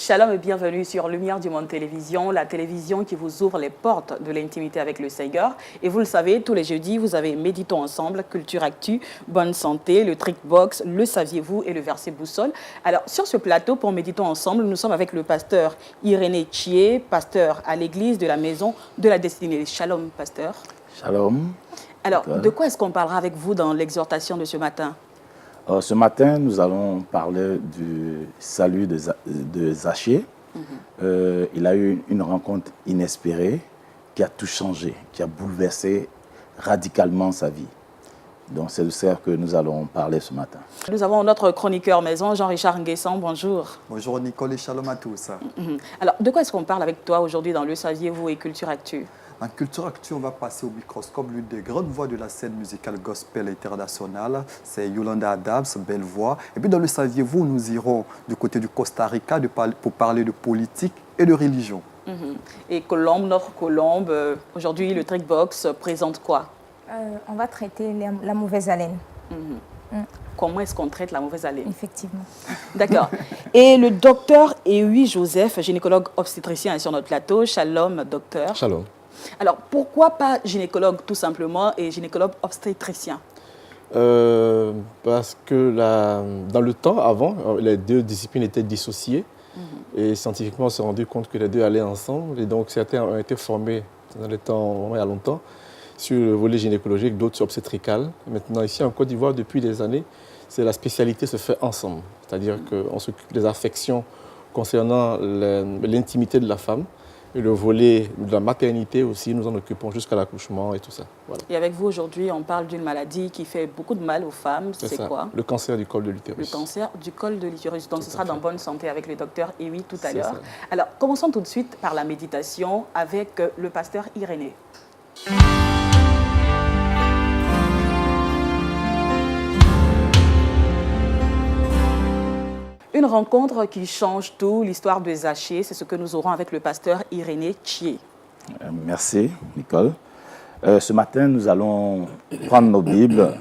Shalom et bienvenue sur Lumière du Monde Télévision, la télévision qui vous ouvre les portes de l'intimité avec le Seigneur. Et vous le savez, tous les jeudis, vous avez Méditons ensemble, Culture Actu, Bonne Santé, le Trick Box, le Saviez-vous et le Verset Boussole. Alors, sur ce plateau, pour Méditons ensemble, nous sommes avec le pasteur Irénée Thié, pasteur à l'église de la Maison de la Destinée. Shalom, pasteur. Shalom. Alors, de quoi est-ce qu'on parlera avec vous dans l'exhortation de ce matin? Ce matin, nous allons parler du salut de Zachée. Il a eu une rencontre inespérée qui a tout changé, qui a bouleversé radicalement sa vie. Donc, c'est de ça que nous allons parler ce matin. Nous avons notre chroniqueur maison, Jean-Richard Nguessan. Bonjour. Bonjour Nicole et shalom à tous. Alors, de quoi est-ce qu'on parle avec toi aujourd'hui dans le Saviez-vous et Culture Actu? En Culture Actu, on va passer au microscope l'une des grandes voix de la scène musicale gospel internationale. C'est Yolanda Adams, belle voix. Et puis dans le Saviez-vous, nous irons du côté du Costa Rica pour parler de politique et de religion. Et Colombe, notre Colombe, aujourd'hui, le Trick Box présente quoi? On va traiter la mauvaise haleine. Comment est-ce qu'on traite la mauvaise haleine? Effectivement. D'accord. Et le docteur Ewi Joseph, gynécologue obstétricien, est sur notre plateau. Shalom, docteur. Shalom. Alors, pourquoi pas gynécologue tout simplement et gynécologue obstétricien? Parce que dans le temps, avant, les deux disciplines étaient dissociées. Et scientifiquement, on s'est rendu compte que les deux allaient ensemble. Et donc, certains ont été formés dans le temps, il y a longtemps, sur le volet gynécologique, d'autres sur obstétrical. Maintenant, ici en Côte d'Ivoire, depuis des années, la spécialité se fait ensemble. C'est-à-dire qu'on s'occupe des affections concernant l'intimité de la femme. Et le volet de la maternité aussi, nous en occupons jusqu'à l'accouchement et tout ça. Voilà. Et avec vous aujourd'hui, on parle d'une maladie qui fait beaucoup de mal aux femmes. C'est quoi? Le cancer du col de l'utérus. Le cancer du col de l'utérus. Donc, ce sera dans Bonne Santé avec le docteur Ewi tout à l'heure. Ça. Alors, commençons tout de suite par la méditation avec le pasteur Irénée. Une rencontre qui change tout, l'histoire de Zachée, c'est ce que nous aurons avec le pasteur Irénée Thié. Merci, Nicole. Ce matin, nous allons prendre nos Bibles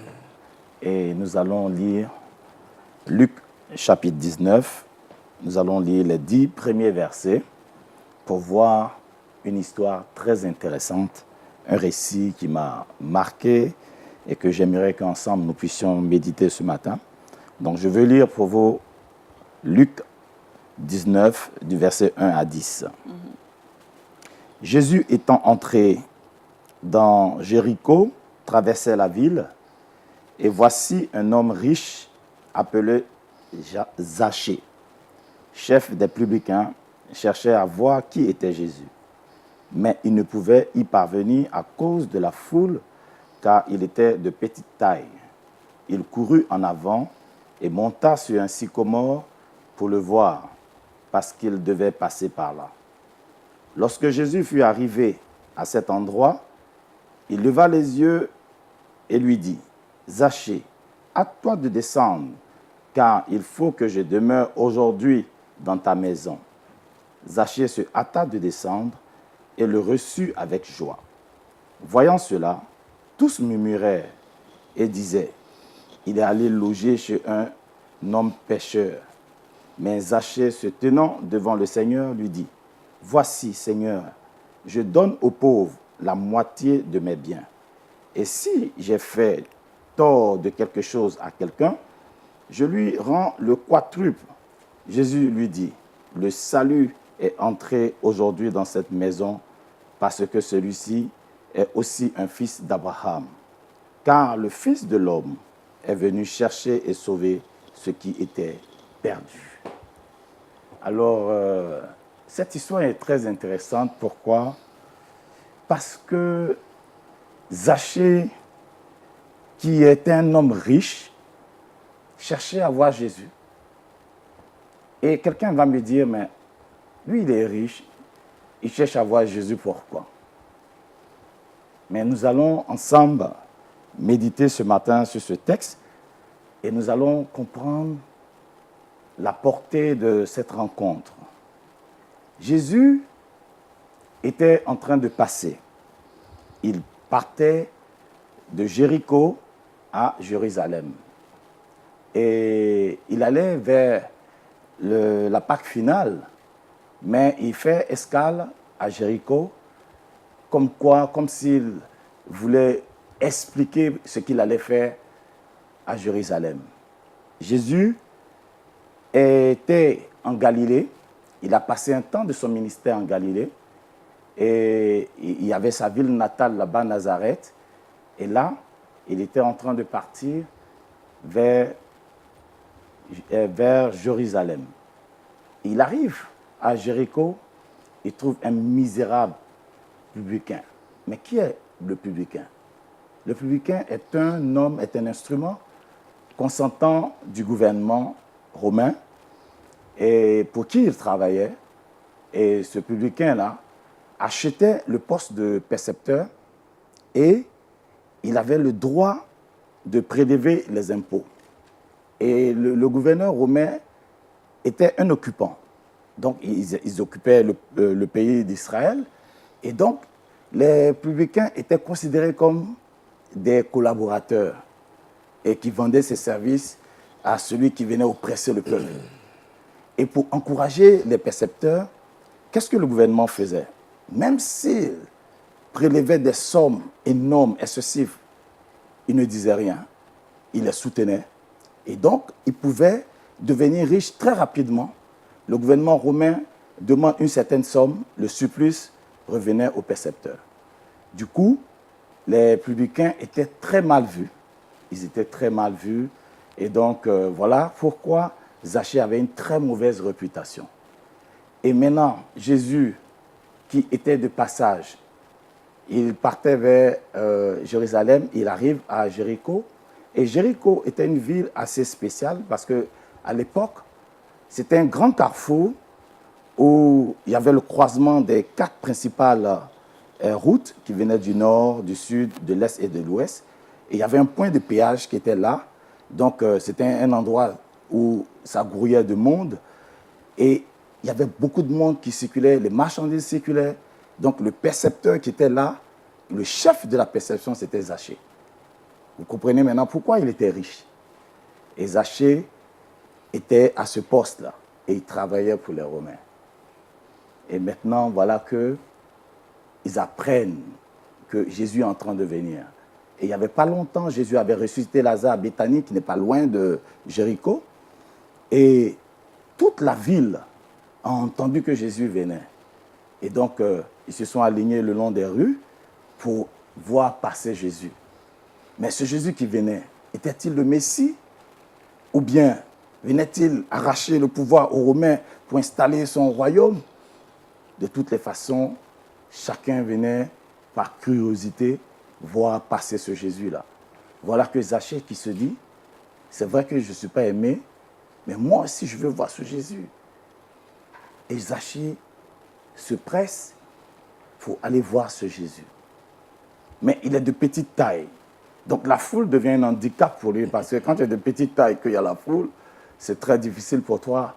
et nous allons lire Luc chapitre 19. Nous allons lire les 10 premiers versets pour voir une histoire très intéressante, un récit qui m'a marqué et que j'aimerais qu'ensemble nous puissions méditer ce matin. Donc, je veux lire pour vous Luc 19, du verset 1 à 10. Jésus étant entré dans Jéricho, traversait la ville, et voici un homme riche appelé Zachée, chef des publicains, cherchait à voir qui était Jésus. Mais il ne pouvait y parvenir à cause de la foule, car il était de petite taille. Il courut en avant et monta sur un sycomore pour le voir, parce qu'il devait passer par là. Lorsque Jésus fut arrivé à cet endroit, il leva les yeux et lui dit, « Zachée, hâte-toi de descendre, car il faut que je demeure aujourd'hui dans ta maison. » Zachée se hâta de descendre et le reçut avec joie. Voyant cela, tous murmurèrent et disaient, « Il est allé loger chez un homme pécheur. » Mais Zachée, se tenant devant le Seigneur, lui dit, « Voici, Seigneur, je donne aux pauvres la moitié de mes biens. Et si j'ai fait tort de quelque chose à quelqu'un, je lui rends le quadruple. » Jésus lui dit, « Le salut est entré aujourd'hui dans cette maison parce que celui-ci est aussi un fils d'Abraham. Car le Fils de l'homme est venu chercher et sauver ce qui était perdu. » Alors, cette histoire est très intéressante. Pourquoi? Parce que Zachée, qui était un homme riche, cherchait à voir Jésus. Et quelqu'un va me dire, mais lui, il est riche, il cherche à voir Jésus, pourquoi? Mais nous allons ensemble méditer ce matin sur ce texte et nous allons comprendre la portée de cette rencontre. Jésus était en train de passer. Il partait de Jéricho à Jérusalem. Et il allait vers la Pâque finale mais il fait escale à Jéricho, comme s'il voulait expliquer ce qu'il allait faire à Jérusalem. Jésus était en Galilée, il a passé un temps de son ministère en Galilée, et il y avait sa ville natale là-bas, Nazareth, et là, il était en train de partir vers Jérusalem. Il arrive à Jéricho, il trouve un misérable publicain. Mais qui est le publicain? Le publicain est un homme, est un instrument consentant du gouvernement romain et pour qui il travaillait. Et ce publicain-là achetait le poste de percepteur et il avait le droit de prélever les impôts. Et le gouverneur romain était un occupant. Donc, ils occupaient le pays d'Israël. Et donc, les publicains étaient considérés comme des collaborateurs et qui vendaient ses services à celui qui venait oppresser le peuple. Et pour encourager les percepteurs, qu'est-ce que le gouvernement faisait? Même s'il prélevait des sommes énormes, excessives, il ne disait rien. Il les soutenait. Et donc, il pouvait devenir riche très rapidement. Le gouvernement romain demande une certaine somme, le surplus revenait aux percepteurs. Du coup, les publicains étaient très mal vus. Ils étaient très mal vus. Et donc, voilà pourquoi Zachée avait une très mauvaise réputation. Et maintenant, Jésus, qui était de passage, il partait vers Jérusalem, il arrive à Jéricho. Et Jéricho était une ville assez spéciale parce qu'à l'époque, c'était un grand carrefour où il y avait le croisement des 4 principales routes qui venaient du nord, du sud, de l'est et de l'ouest. Et il y avait un point de péage qui était là. Donc, c'était un endroit où ça grouillait de monde. Et il y avait beaucoup de monde qui circulait, les marchandises circulaient. Donc, le percepteur qui était là, le chef de la perception, c'était Zachée. Vous comprenez maintenant pourquoi il était riche. Et Zachée était à ce poste-là et il travaillait pour les Romains. Et maintenant, voilà qu'ils apprennent que Jésus est en train de venir. Et il n'y avait pas longtemps, Jésus avait ressuscité Lazare à Béthanie, qui n'est pas loin de Jéricho. Et toute la ville a entendu que Jésus venait. Et donc, ils se sont alignés le long des rues pour voir passer Jésus. Mais ce Jésus qui venait, était-il le Messie? Ou bien venait-il arracher le pouvoir aux Romains pour installer son royaume? De toutes les façons, chacun venait par curiosité voir passer ce Jésus-là. Voilà que Zachée qui se dit, c'est vrai que je ne suis pas aimé, mais moi aussi je veux voir ce Jésus. Et Zachée se presse pour aller voir ce Jésus. Mais il est de petite taille. Donc la foule devient un handicap pour lui, parce que quand tu es de petite taille, qu'il y a la foule, c'est très difficile pour toi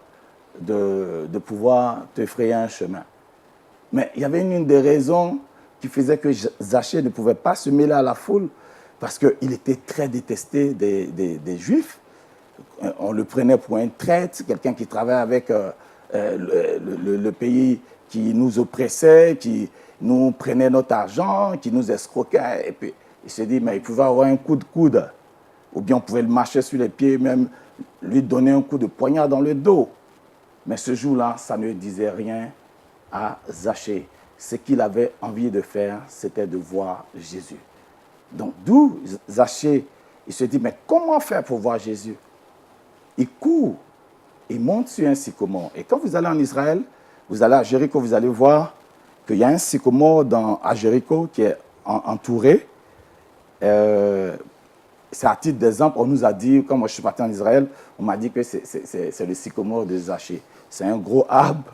de pouvoir te frayer un chemin. Mais il y avait une des raisons qui faisait que Zachée ne pouvait pas se mêler à la foule, parce qu'il était très détesté des Juifs. On le prenait pour un traître, quelqu'un qui travaillait avec le pays qui nous oppressait, qui nous prenait notre argent, qui nous escroquait. Et puis il se dit, mais il pouvait avoir un coup de coude, ou bien on pouvait le marcher sur les pieds, même lui donner un coup de poignard dans le dos. Mais ce jour-là, ça ne disait rien à Zachée. Ce qu'il avait envie de faire, c'était de voir Jésus. Donc, d'où Zachée, il se dit, mais comment faire pour voir Jésus? Il court, il monte sur un sycomore. Et quand vous allez en Israël, vous allez à Jéricho, vous allez voir qu'il y a un sycomore à Jéricho qui est entouré. C'est à titre d'exemple, on nous a dit, quand moi je suis parti en Israël, on m'a dit que c'est le sycomore de Zachée. C'est un gros arbre,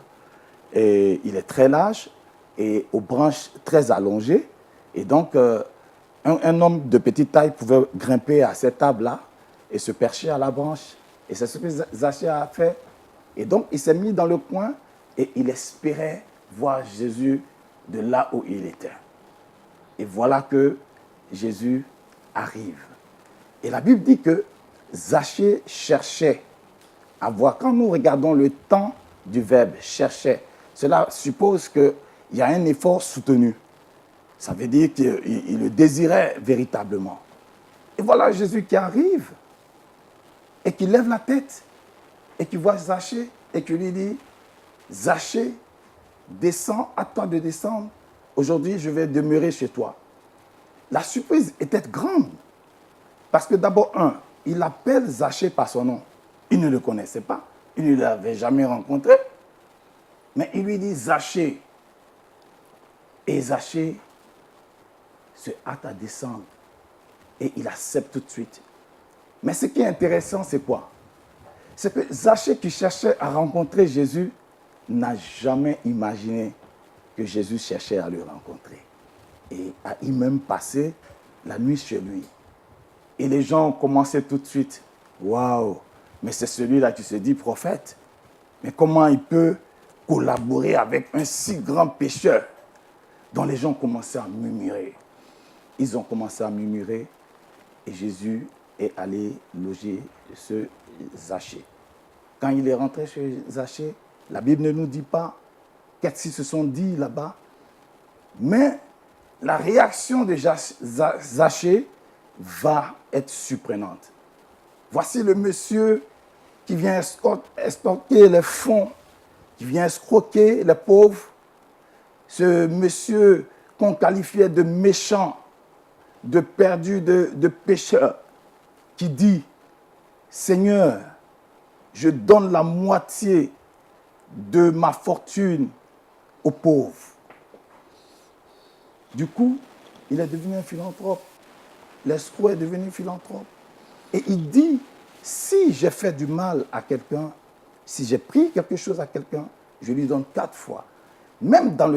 et il est très large, et aux branches très allongées. Et donc, un homme de petite taille pouvait grimper à cet arbre-là et se percher à la branche. Et c'est ce que Zachée a fait. Et donc, il s'est mis dans le coin et il espérait voir Jésus de là où il était. Et voilà que Jésus arrive. Et la Bible dit que Zachée cherchait à voir. Quand nous regardons le temps du verbe « cherchait », Cela suppose qu'il y a un effort soutenu. Ça veut dire qu'il le désirait véritablement. Et voilà Jésus qui arrive et qui lève la tête et qui voit Zachée et qui lui dit, Zachée, descends, attends de descendre. Aujourd'hui, je vais demeurer chez toi. La surprise était grande. Parce que d'abord, il appelle Zachée par son nom. Il ne le connaissait pas. Il ne l'avait jamais rencontré. Mais il lui dit Zachée. Et Zachée se hâte à descendre. Et il accepte tout de suite. Mais ce qui est intéressant, c'est quoi? C'est que Zachée qui cherchait à rencontrer Jésus n'a jamais imaginé que Jésus cherchait à le rencontrer. Et a même passé la nuit chez lui. Et les gens ont commencé tout de suite. Waouh, mais c'est celui-là qui se dit prophète. Mais comment il peut collaborer avec un si grand pécheur? Donc les gens ont commencé à murmurer. Ils ont commencé à murmurer et Jésus est allé loger ce Zachée. Quand il est rentré chez Zachée, la Bible ne nous dit pas qu'est-ce qu'ils se sont dit là-bas, mais la réaction de Zachée va être surprenante. Voici le monsieur qui vient escroquer les fonds, qui vient escroquer les pauvres. Ce monsieur qu'on qualifiait de méchant, de perdu, de pécheur, qui dit, Seigneur, je donne la moitié de ma fortune aux pauvres. Du coup, il est devenu un philanthrope. L'escroc est devenu philanthrope. Et il dit, si j'ai fait du mal à quelqu'un, si j'ai pris quelque chose à quelqu'un, je lui donne 4 fois. Même dans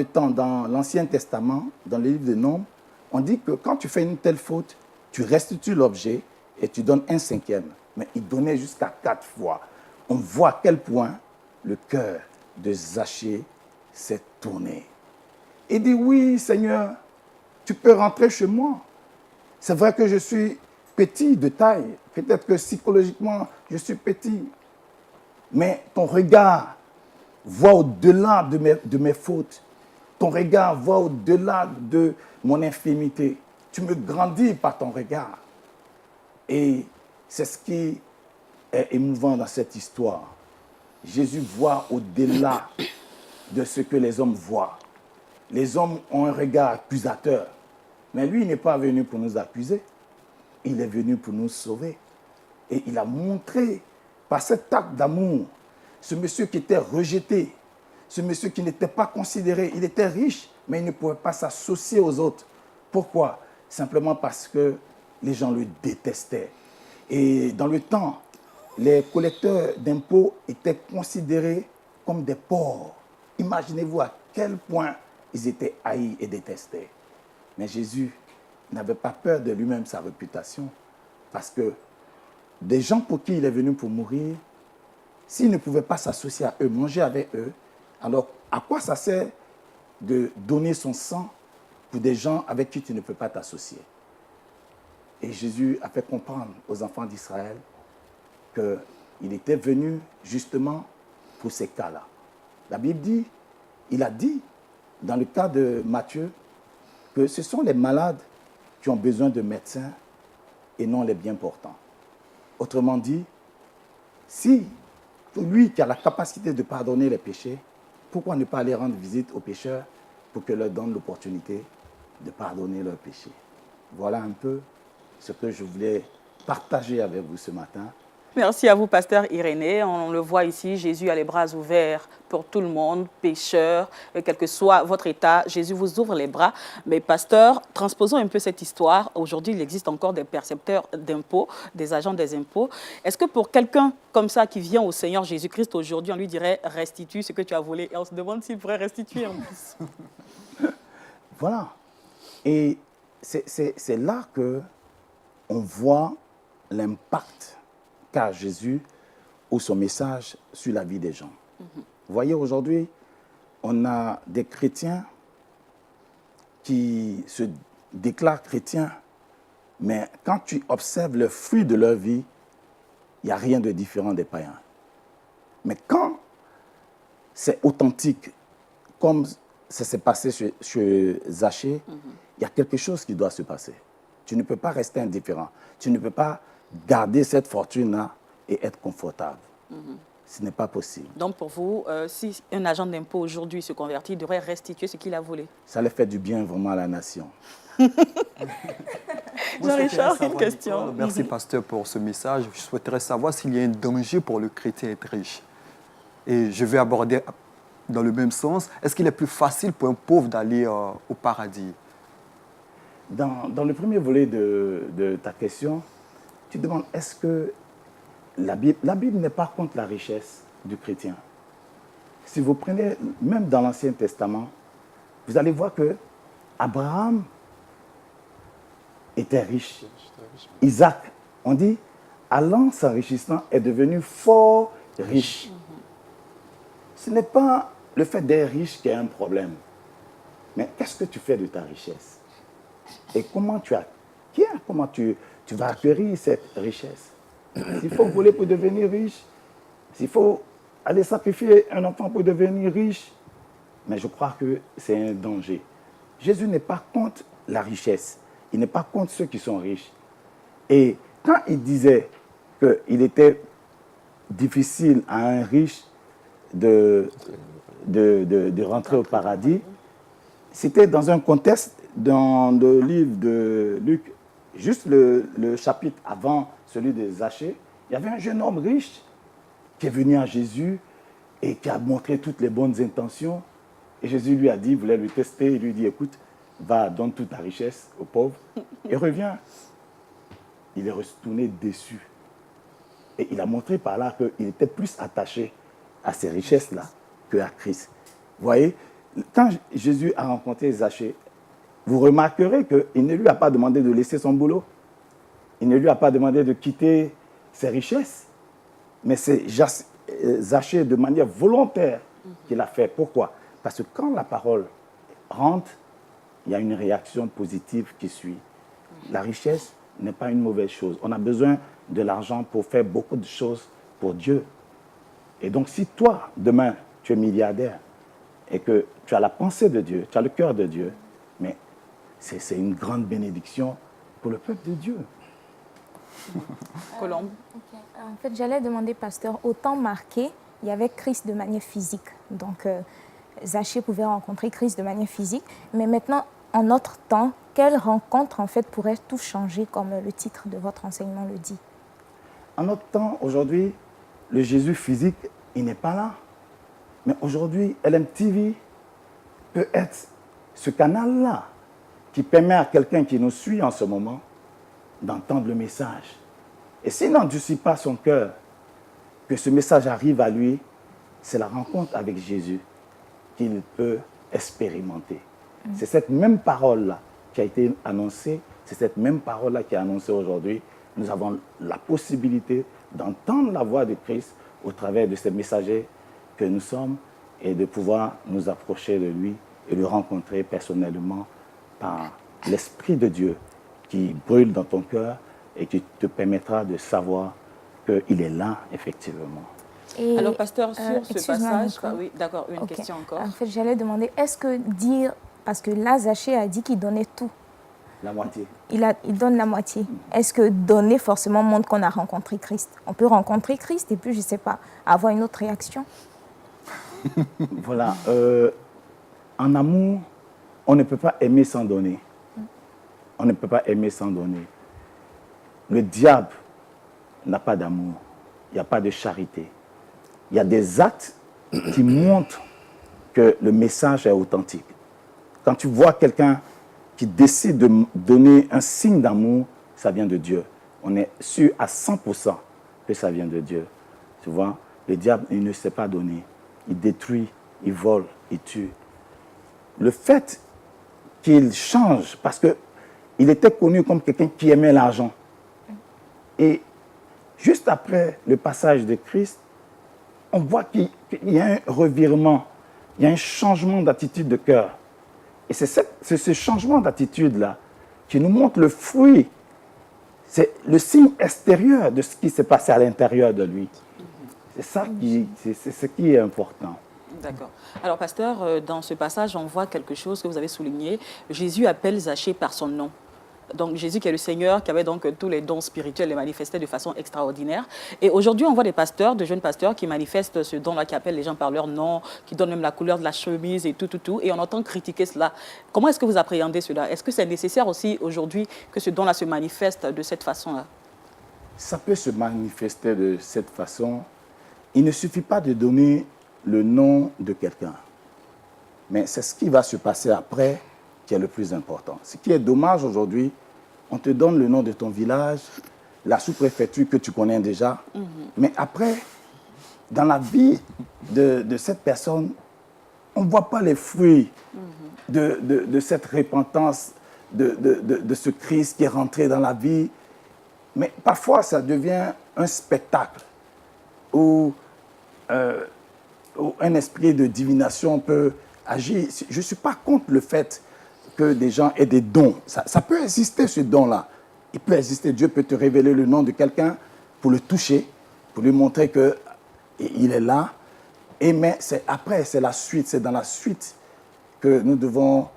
l'Ancien Testament, dans le livre des Nombres, on dit que quand tu fais une telle faute, tu restitues l'objet et tu donnes 1/5. Mais il donnait jusqu'à 4 fois. On voit à quel point le cœur de Zachée s'est tourné. Il dit, oui, Seigneur, tu peux rentrer chez moi. C'est vrai que je suis petit de taille. Peut-être que psychologiquement, je suis petit. Mais ton regard voit au-delà de mes fautes. Ton regard voit au-delà de mon infimité. Tu me grandis par ton regard. Et c'est ce qui est émouvant dans cette histoire. Jésus voit au-delà de ce que les hommes voient. Les hommes ont un regard accusateur. Mais lui, il n'est pas venu pour nous accuser. Il est venu pour nous sauver. Et il a montré, par cet acte d'amour, ce monsieur qui était rejeté, ce monsieur qui n'était pas considéré, il était riche, mais il ne pouvait pas s'associer aux autres. Pourquoi? Simplement parce que les gens le détestaient. Et dans le temps, les collecteurs d'impôts étaient considérés comme des porcs. Imaginez-vous à quel point ils étaient haïs et détestés. Mais Jésus n'avait pas peur de lui-même, sa réputation, parce que des gens pour qui il est venu pour mourir, s'il ne pouvait pas s'associer à eux, manger avec eux, alors à quoi ça sert de donner son sang pour des gens avec qui tu ne peux pas t'associer? Et Jésus a fait comprendre aux enfants d'Israël qu'il était venu justement pour ces cas-là. La Bible dit, il a dit, dans le cas de Matthieu, que ce sont les malades qui ont besoin de médecins et non les bien portants. Autrement dit, si lui qui a la capacité de pardonner les péchés, pourquoi ne pas aller rendre visite aux pécheurs pour que leur donne l'opportunité de pardonner leurs péchés? Voilà un peu ce que je voulais partager avec vous ce matin. Merci à vous, pasteur Irénée. On le voit ici, Jésus a les bras ouverts pour tout le monde, pécheurs, quel que soit votre état. Jésus vous ouvre les bras. Mais pasteur, transposons un peu cette histoire. Aujourd'hui, il existe encore des percepteurs d'impôts, des agents des impôts. Est-ce que pour quelqu'un comme ça qui vient au Seigneur Jésus-Christ aujourd'hui, on lui dirait « restitue ce que tu as volé » et on se demande s'il pourrait restituer en plus. Voilà. Et c'est là qu'on voit l'impact qu'a Jésus ou son message sur la vie des gens. Vous voyez, aujourd'hui, on a des chrétiens qui se déclarent chrétiens, mais quand tu observes le fruit de leur vie, il n'y a rien de différent des païens. Mais quand c'est authentique, comme ça s'est passé chez Zachée, il y a quelque chose qui doit se passer. Tu ne peux pas rester indifférent. Tu ne peux pas garder cette fortune-là et être confortable. Ce n'est pas possible. Donc pour vous, si un agent d'impôt aujourd'hui se convertit, il devrait restituer ce qu'il a volé. Ça leur fait du bien vraiment à la nation. Jean-Richard, une question. Nicole, merci, pasteur, pour ce message. Je souhaiterais savoir s'il y a un danger pour le chrétien d'être riche. Et je vais aborder dans le même sens. Est-ce qu'il est plus facile pour un pauvre d'aller au paradis? Dans le premier volet de ta question, tu demandes est-ce que la Bible n'est pas contre la richesse du chrétien. Si vous prenez, même dans l'Ancien Testament, vous allez voir que Abraham était riche. Isaac, on dit, allant s'enrichissant, est devenu fort riche. Ce n'est pas le fait d'être riche qui est un problème. Mais qu'est-ce que tu fais de ta richesse? Et comment tu acquiers, comment tu vas acquérir cette richesse? S'il faut voler pour devenir riche, s'il faut aller sacrifier un enfant pour devenir riche, mais je crois que c'est un danger. Jésus n'est pas contre la richesse. Il n'est pas contre ceux qui sont riches. Et quand il disait qu'il était difficile à un riche de rentrer au paradis, c'était dans un contexte, dans le livre de Luc, juste le chapitre avant celui de Zachée, il y avait un jeune homme riche qui est venu à Jésus et qui a montré toutes les bonnes intentions. Et Jésus lui a dit, il voulait le tester, il lui dit, écoute, va, donne toute ta richesse aux pauvres et reviens. Il est retourné déçu. Et il a montré par là qu'il était plus attaché à ces richesses-là qu'à Christ. Vous voyez, quand Jésus a rencontré Zachée, vous remarquerez qu'il ne lui a pas demandé de laisser son boulot. Il ne lui a pas demandé de quitter ses richesses. Mais c'est Zachée de manière volontaire qu'il a fait. Pourquoi? Parce que quand la parole rentre, il y a une réaction positive qui suit. La richesse n'est pas une mauvaise chose. On a besoin de l'argent pour faire beaucoup de choses pour Dieu. Et donc si toi, demain, tu es milliardaire et que tu as la pensée de Dieu, tu as le cœur de Dieu, mais c'est une grande bénédiction pour le peuple de Dieu. Colombe. Ok. En fait, j'allais demander, pasteur, au temps marqué, il y avait Christ de manière physique. Donc, Zachée pouvait rencontrer Christ de manière physique. Mais maintenant, en notre temps, quelle rencontre, en fait, pourrait tout changer, comme le titre de votre enseignement le dit? En notre temps, aujourd'hui, le Jésus physique, il n'est pas là. Mais aujourd'hui, LMTV peut être ce canal-là qui permet à quelqu'un qui nous suit en ce moment d'entendre le message. Et s'il n'endurcit pas son cœur, que ce message arrive à lui, c'est la rencontre avec Jésus qu'il peut expérimenter. C'est cette même parole-là qui a été annoncée, c'est cette même parole-là qui est annoncée aujourd'hui. Nous avons la possibilité d'entendre la voix de Christ au travers de ces messagers que nous sommes et de pouvoir nous approcher de lui et le rencontrer personnellement par l'Esprit de Dieu qui brûle dans ton cœur et qui te permettra de savoir qu'il est là, effectivement. Et, Alors, pasteur, sur ce excuse-moi, passage, Nicole. oui, d'accord, une Ok. question encore. En fait, j'allais demander, est-ce que dire, parce que là, Zachée a dit qu'il donnait tout, La moitié. il donne la moitié. Est-ce que donner forcément montre qu'on a rencontré Christ? On peut rencontrer Christ et puis, je ne sais pas, avoir une autre réaction? Voilà. En amour, on ne peut pas aimer sans donner. On ne peut pas aimer sans donner. Le diable n'a pas d'amour. Il n'y a pas de charité. Il y a des actes qui montrent que le message est authentique. Quand tu vois quelqu'un qui décide de donner un signe d'amour, ça vient de Dieu. On est sûr à 100% que ça vient de Dieu. Tu vois, le diable, il ne sait pas donner. Il détruit, il vole, il tue. Le fait qu'il change, parce qu'il était connu comme quelqu'un qui aimait l'argent. Et juste après le passage de Christ, on voit qu'il y a un revirement, il y a un changement d'attitude de cœur. Et c'est ce changement d'attitude-là qui nous montre le fruit. C'est le signe extérieur de ce qui s'est passé à l'intérieur de lui. C'est ça c'est ce qui est important. D'accord. Alors, pasteur, dans ce passage, on voit quelque chose que vous avez souligné. Jésus appelle Zachée par son nom. Donc, Jésus qui est le Seigneur, qui avait donc tous les dons spirituels, les manifestait de façon extraordinaire. Et aujourd'hui, on voit des pasteurs, de jeunes pasteurs qui manifestent ce don-là, qui appellent les gens par leur nom, qui donnent même la couleur de la chemise et tout. Et on entend critiquer cela. Comment est-ce que vous appréhendez cela? Est-ce que c'est nécessaire aussi aujourd'hui que ce don-là se manifeste de cette façon-là? Ça peut se manifester de cette façon. Il ne suffit pas de donner le nom de quelqu'un. Mais c'est ce qui va se passer après qui est le plus important. Ce qui est dommage aujourd'hui, on te donne le nom de ton village, la sous-préfecture que tu connais déjà. Mais après, dans la vie de cette personne, on ne voit pas les fruits de cette repentance, de ce Christ qui est rentré dans la vie. Mais parfois, ça devient un spectacle où un esprit de divination peut agir. Je ne suis pas contre le fait que des gens aient des dons. Ça peut exister, ce don-là. Il peut exister. Dieu peut te révéler le nom de quelqu'un pour le toucher, pour lui montrer qu'il est là. Mais après, c'est la suite. C'est dans la suite que nous devons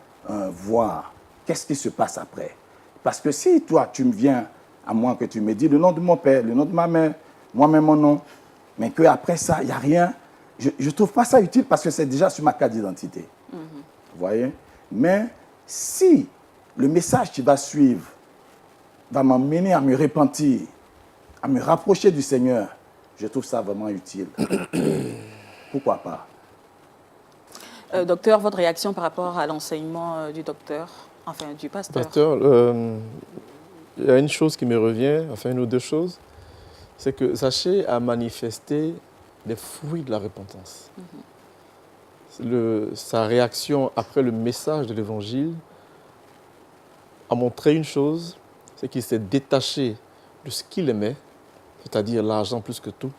voir qu'est-ce qui se passe après. Parce que si toi, tu me viens, à moins que tu me dis le nom de mon père, le nom de ma mère, moi-même mon nom, mais qu'après ça, il n'y a rien, je ne trouve pas ça utile parce que c'est déjà sur ma carte d'identité. Vous voyez? Mais si le message qui va suivre va m'amener à me repentir, à me rapprocher du Seigneur, je trouve ça vraiment utile. Pourquoi pas? Docteur, votre réaction par rapport à l'enseignement du docteur, enfin du pasteur? Pasteur, il y a une chose qui me revient, enfin une ou deux choses, c'est que Zachée a manifesté les fruits de la repentance. Sa réaction après le message de l'Évangile a montré une chose, c'est qu'il s'est détaché de ce qu'il aimait, c'est-à-dire l'argent plus que tout,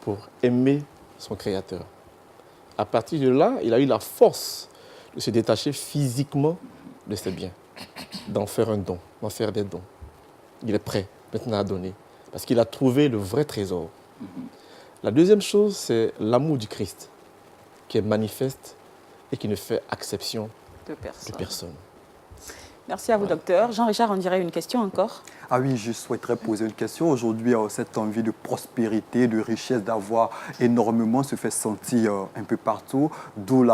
pour aimer son Créateur. À partir de là, il a eu la force de se détacher physiquement de ses biens, d'en faire un don, d'en faire des dons. Il est prêt maintenant à donner, parce qu'il a trouvé le vrai trésor. La deuxième chose, c'est l'amour du Christ, qui est manifeste et qui ne fait exception De de personne. Merci à vous, docteur. Jean-Richard, on dirait une question encore? Ah oui, je souhaiterais poser une question. Aujourd'hui, cette envie de prospérité, de richesse, d'avoir énormément se fait sentir un peu partout. D'où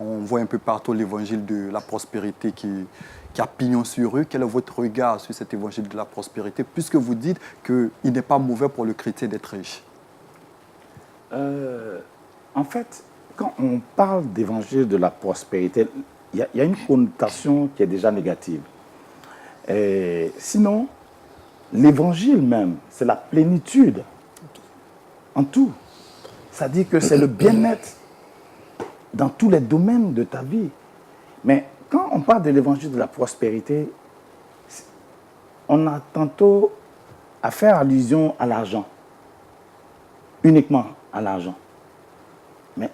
on voit un peu partout l'évangile de la prospérité qui a pignon sur rue. Quel est votre regard sur cet évangile de la prospérité, puisque vous dites qu'il n'est pas mauvais pour le chrétien d'être riche? En fait, quand on parle d'évangile de la prospérité, il y a une connotation qui est déjà négative. Sinon, l'évangile même, c'est la plénitude en tout. Ça dit que c'est le bien-être dans tous les domaines de ta vie. Mais quand on parle de l'évangile de la prospérité, on a tantôt à faire allusion à l'argent, uniquement à l'argent. Mais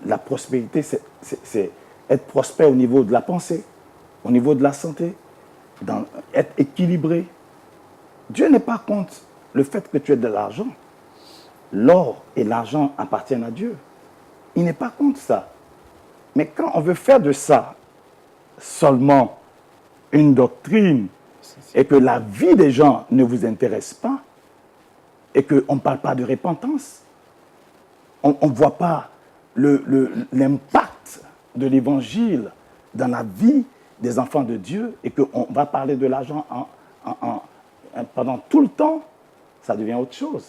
la prospérité, c'est être prospère au niveau de la pensée, au niveau de la santé, être équilibré. Dieu n'est pas contre le fait que tu aies de l'argent. L'or et l'argent appartiennent à Dieu. Il n'est pas contre ça. Mais quand on veut faire de ça seulement une doctrine et que la vie des gens ne vous intéresse pas et qu'on ne parle pas de repentance, on ne voit pas l'impact de l'évangile dans la vie des enfants de Dieu et qu'on va parler de l'argent pendant tout le temps, ça devient autre chose.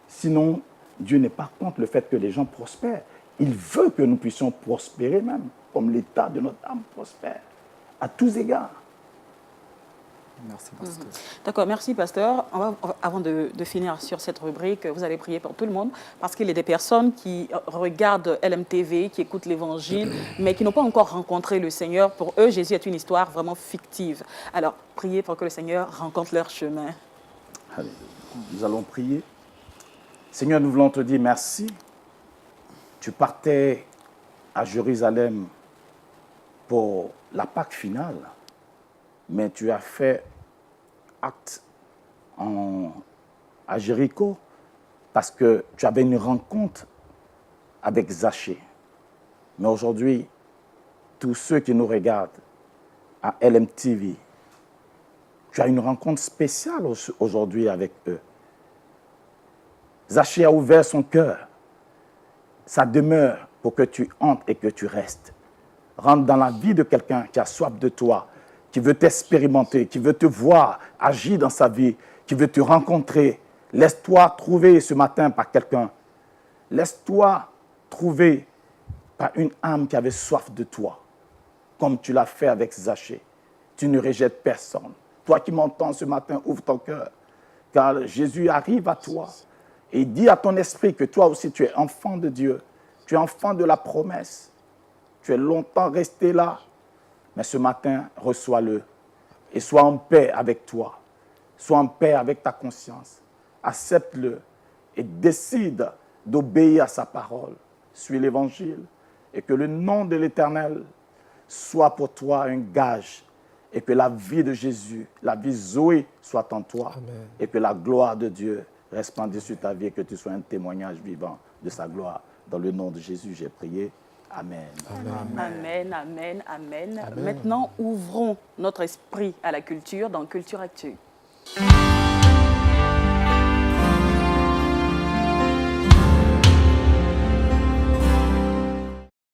Sinon, Dieu n'est pas contre le fait que les gens prospèrent. Il veut que nous puissions prospérer même, comme l'état de notre âme prospère, à tous égards. Merci, pasteur. D'accord, merci, pasteur. Avant de finir sur cette rubrique, vous allez prier pour tout le monde, parce qu'il y a des personnes qui regardent LMTV, qui écoutent l'Évangile, mais qui n'ont pas encore rencontré le Seigneur. Pour eux, Jésus est une histoire vraiment fictive. Alors, priez pour que le Seigneur rencontre leur chemin. Allez, nous allons prier. Seigneur, nous voulons te dire merci. Tu partais à Jérusalem pour la Pâque finale, mais tu as fait acte à Jéricho parce que tu avais une rencontre avec Zachée. Mais aujourd'hui, tous ceux qui nous regardent à LMTV, tu as une rencontre spéciale aujourd'hui avec eux. Zachée a ouvert son cœur, sa demeure, pour que tu entres et que tu restes. Rentre dans la vie de quelqu'un qui a soif de toi, qui veut t'expérimenter, qui veut te voir agir dans sa vie, qui veut te rencontrer. Laisse-toi trouver ce matin par quelqu'un. Laisse-toi trouver par une âme qui avait soif de toi, comme tu l'as fait avec Zachée. Tu ne rejettes personne. Toi qui m'entends ce matin, ouvre ton cœur, car Jésus arrive à toi et dit à ton esprit que toi aussi tu es enfant de Dieu, tu es enfant de la promesse. Tu es longtemps resté là, mais ce matin, reçois-le et sois en paix avec toi. Sois en paix avec ta conscience. Accepte-le et décide d'obéir à sa parole. Suis l'Évangile et que le nom de l'Éternel soit pour toi un gage et que la vie de Jésus, la vie Zoé soit en toi. Amen. Et que la gloire de Dieu resplendisse sur ta vie et que tu sois un témoignage vivant de sa gloire. Dans le nom de Jésus, j'ai prié. Amen. Amen, amen, amen. Maintenant, ouvrons notre esprit à la culture dans Culture Actu.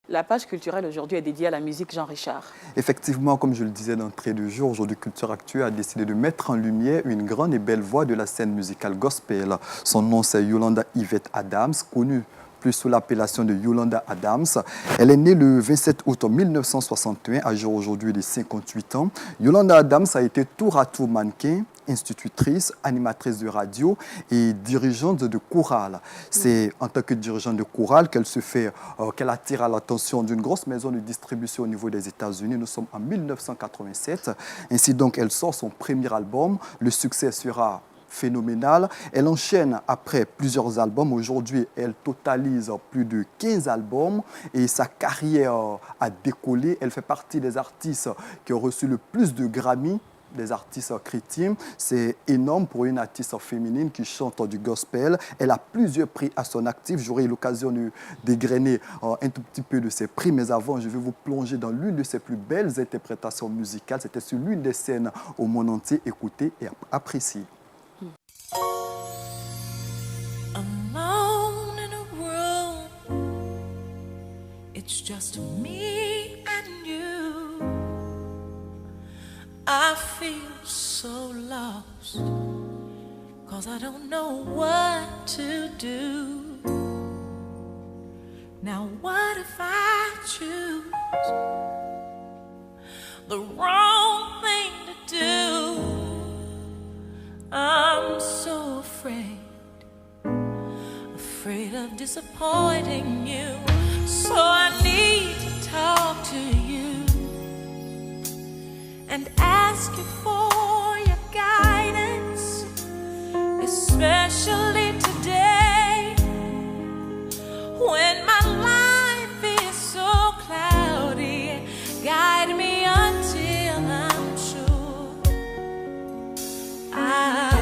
La page culturelle aujourd'hui est dédiée à la musique Jean Richard. Effectivement, comme je le disais d'entrée de jeu, aujourd'hui Culture Actu a décidé de mettre en lumière une grande et belle voix de la scène musicale gospel. Son nom c'est Yolanda Yvette Adams, connue plus sous l'appellation de Yolanda Adams. Elle est née le 27 août 1961, âgée aujourd'hui de 58 ans. Yolanda Adams a été tour à tour mannequin, institutrice, animatrice de radio et dirigeante de chorale. C'est en tant que dirigeante de chorale qu'elle attire l'attention d'une grosse maison de distribution au niveau des États-Unis. Nous sommes en 1987. Ainsi donc, elle sort son premier album. Le succès sera phénoménal. Elle enchaîne après plusieurs albums. Aujourd'hui, elle totalise plus de 15 albums et sa carrière a décollé. Elle fait partie des artistes qui ont reçu le plus de Grammy, des artistes chrétiens. C'est énorme pour une artiste féminine qui chante du gospel. Elle a plusieurs prix à son actif. J'aurai eu l'occasion de dégrainer un tout petit peu de ses prix, mais avant, je vais vous plonger dans l'une de ses plus belles interprétations musicales. C'était sur l'une des scènes au monde entier. Écoutez et appréciez. Alone in a room, it's just me and you. I feel so lost, 'cause I don't know what to do. Now what if I choose the wrong thing to do? I'm so afraid of disappointing you. So I need to talk to you and ask you for your guidance, especially today when my life is so cloudy. Guide me until I'm sure I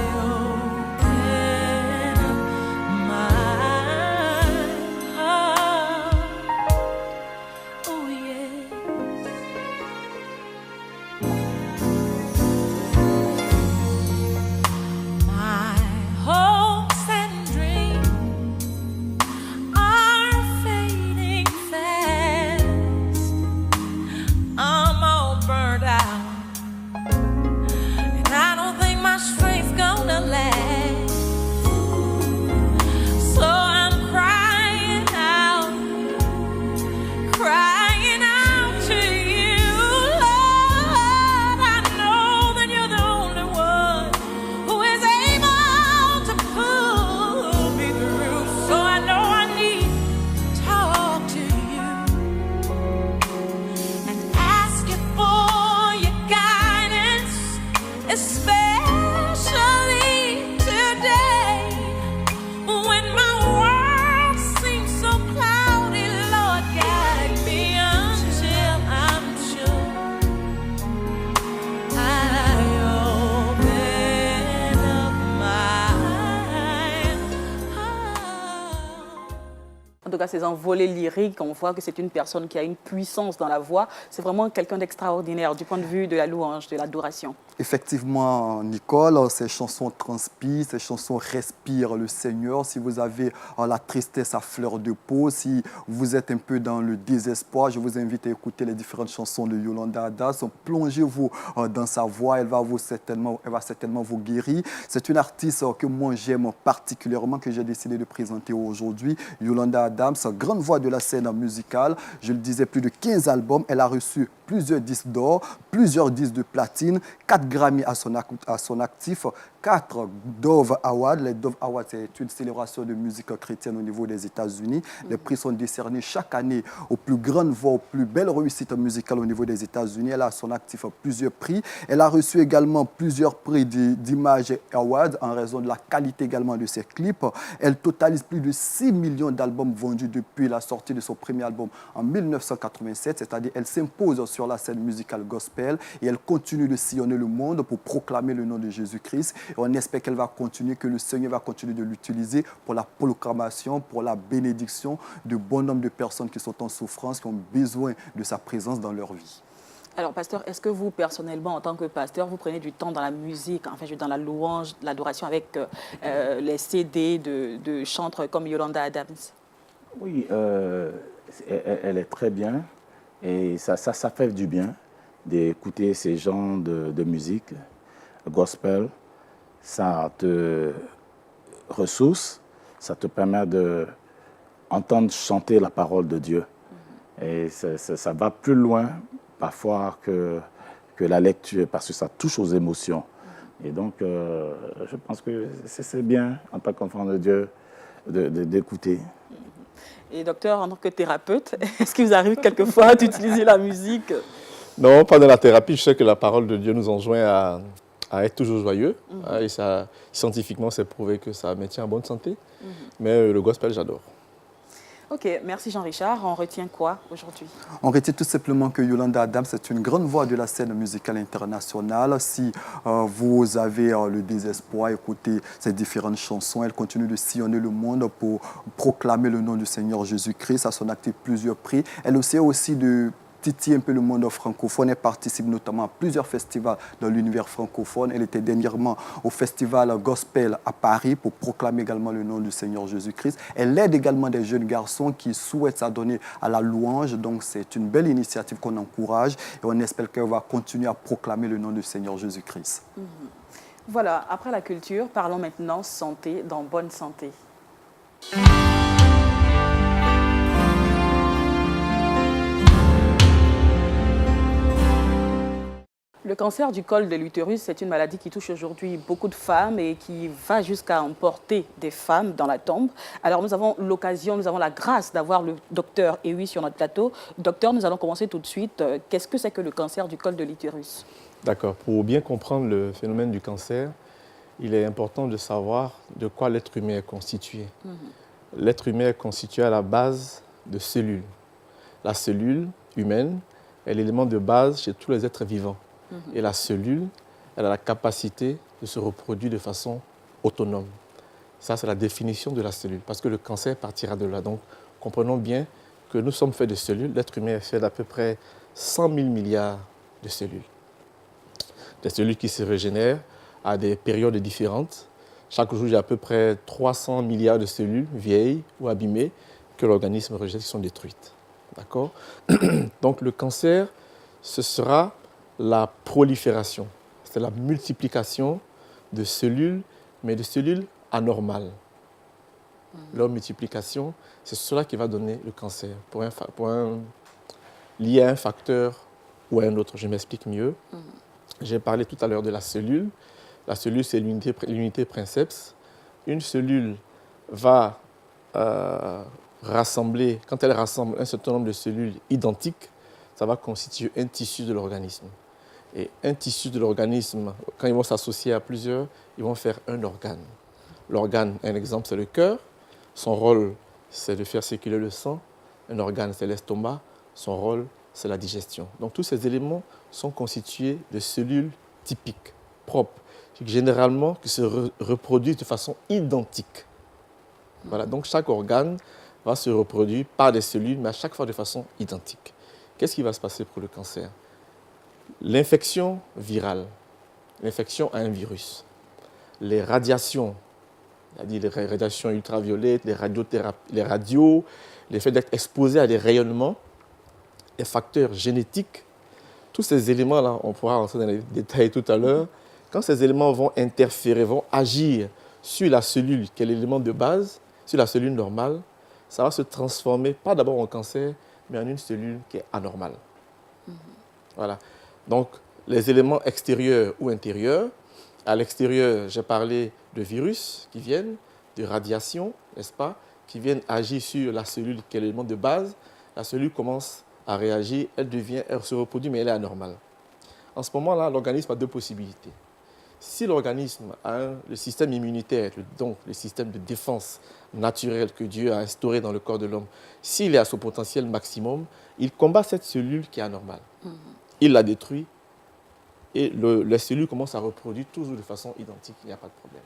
hopes cas ces envolées lyriques, on voit que c'est une personne qui a une puissance dans la voix. C'est vraiment quelqu'un d'extraordinaire du point de vue de la louange, de l'adoration. Effectivement, Nicole, ces chansons transpirent, ces chansons respirent le Seigneur. Si vous avez la tristesse à fleur de peau, si vous êtes un peu dans le désespoir, je vous invite à écouter les différentes chansons de Yolanda Adams. Plongez-vous dans sa voix, elle va certainement vous guérir. C'est une artiste que moi j'aime particulièrement, que j'ai décidé de présenter aujourd'hui. Yolanda Adams, grande voix de la scène musicale. Je le disais, plus de 15 albums. Elle a reçu plusieurs disques d'or, plusieurs disques de platine, 4 Grammy à son actif, 4 Dove Awards. Les Dove Awards, c'est une célébration de musique chrétienne au niveau des États-Unis. Les prix sont décernés chaque année aux plus grandes voix, aux plus belles réussites musicales au niveau des États-Unis. Elle a à son actif plusieurs prix. Elle a reçu également plusieurs prix d'Image Awards en raison de la qualité également de ses clips. Elle totalise plus de 6 millions d'albums vendus depuis la sortie de son premier album en 1987, c'est-à-dire elle s'impose sur la scène musicale gospel et elle continue de sillonner le monde pour proclamer le nom de Jésus-Christ. Et on espère qu'elle va continuer, que le Seigneur va continuer de l'utiliser pour la proclamation, pour la bénédiction de bon nombre de personnes qui sont en souffrance, qui ont besoin de sa présence dans leur vie. Alors, pasteur, est-ce que vous, personnellement, en tant que pasteur, vous prenez du temps dans la musique, enfin, dans la louange, l'adoration avec les CD de chantres comme Yolanda Adams? Oui, elle est très bien et ça fait du bien d'écouter ces genres de musique gospel. Ça te ressource, ça te permet d'entendre chanter la parole de Dieu. Et ça va plus loin parfois que la lecture parce que ça touche aux émotions. Et donc, je pense que c'est bien en tant qu'enfant de Dieu d'écouter. Et docteur, en tant que thérapeute, est-ce qu'il vous arrive quelquefois d'utiliser la musique? Non, pas dans la thérapie. Je sais que la parole de Dieu nous enjoint à être toujours joyeux. Et ça, scientifiquement, c'est prouvé que ça maintient en bonne santé. Mais le gospel, j'adore. Ok, merci Jean-Richard. On retient quoi aujourd'hui? On retient tout simplement que Yolanda Adams est une grande voix de la scène musicale internationale. Si vous avez le désespoir, écoutez ces différentes chansons. Elle continue de sillonner le monde pour proclamer le nom du Seigneur Jésus-Christ. À son actif plusieurs prix. Elle essaie aussi de titille un peu le monde francophone. Elle participe notamment à plusieurs festivals dans l'univers francophone. Elle était dernièrement au festival Gospel à Paris pour proclamer également le nom du Seigneur Jésus-Christ. Elle aide également des jeunes garçons qui souhaitent s'adonner à la louange. Donc c'est une belle initiative qu'on encourage et on espère qu'elle va continuer à proclamer le nom du Seigneur Jésus-Christ. Voilà, après la culture, parlons maintenant santé dans Bonne Santé. Le cancer du col de l'utérus, c'est une maladie qui touche aujourd'hui beaucoup de femmes et qui va jusqu'à emporter des femmes dans la tombe. Alors nous avons l'occasion, nous avons la grâce d'avoir le docteur Ewi sur notre plateau. Docteur, nous allons commencer tout de suite. Qu'est-ce que c'est que le cancer du col de l'utérus? D'accord. Pour bien comprendre le phénomène du cancer, il est important de savoir de quoi l'être humain est constitué. L'être humain est constitué à la base de cellules. La cellule humaine est l'élément de base chez tous les êtres vivants. Et la cellule, elle a la capacité de se reproduire de façon autonome. Ça, c'est la définition de la cellule, parce que le cancer partira de là. Donc, comprenons bien que nous sommes faits de cellules. L'être humain est fait d'à peu près 100 000 milliards de cellules. Des cellules qui se régénèrent à des périodes différentes. Chaque jour, il y a à peu près 300 milliards de cellules vieilles ou abîmées que l'organisme rejette, qui sont détruites. D'accord? Donc, le cancer, ce sera la prolifération, c'est la multiplication de cellules, mais de cellules anormales. Leur multiplication, c'est cela qui va donner le cancer, lié à un facteur ou à un autre. Je m'explique mieux. J'ai parlé tout à l'heure de la cellule. La cellule, c'est l'unité princeps. Une cellule va rassembler, quand elle rassemble un certain nombre de cellules identiques, ça va constituer un tissu de l'organisme. Et un tissu de l'organisme, quand ils vont s'associer à plusieurs, ils vont faire un organe. L'organe, un exemple, c'est le cœur. Son rôle, c'est de faire circuler le sang. Un organe, c'est l'estomac. Son rôle, c'est la digestion. Donc tous ces éléments sont constitués de cellules typiques, propres, généralement qui se reproduisent de façon identique. Voilà, donc chaque organe va se reproduire par des cellules, mais à chaque fois de façon identique. Qu'est-ce qui va se passer pour le cancer? L'infection virale, l'infection à un virus, les radiations, c'est-à-dire les radiations ultraviolettes, les radios, le fait d'être exposé à des rayonnements, les facteurs génétiques, tous ces éléments-là, on pourra rentrer dans les détails tout à l'heure, quand ces éléments vont interférer, vont agir sur la cellule qui est l'élément de base, sur la cellule normale, ça va se transformer, pas d'abord en cancer, mais en une cellule qui est anormale. Voilà. Donc, les éléments extérieurs ou intérieurs, à l'extérieur, j'ai parlé de virus qui viennent, de radiations, n'est-ce pas, qui viennent agir sur la cellule qui est l'élément de base. La cellule commence à réagir, elle se reproduit, mais elle est anormale. En ce moment-là, l'organisme a deux possibilités. Si l'organisme a le système immunitaire, donc le système de défense naturel que Dieu a instauré dans le corps de l'homme, s'il est à son potentiel maximum, il combat cette cellule qui est anormale. Il la détruit et les cellules commencent à reproduire toujours de façon identique, il n'y a pas de problème.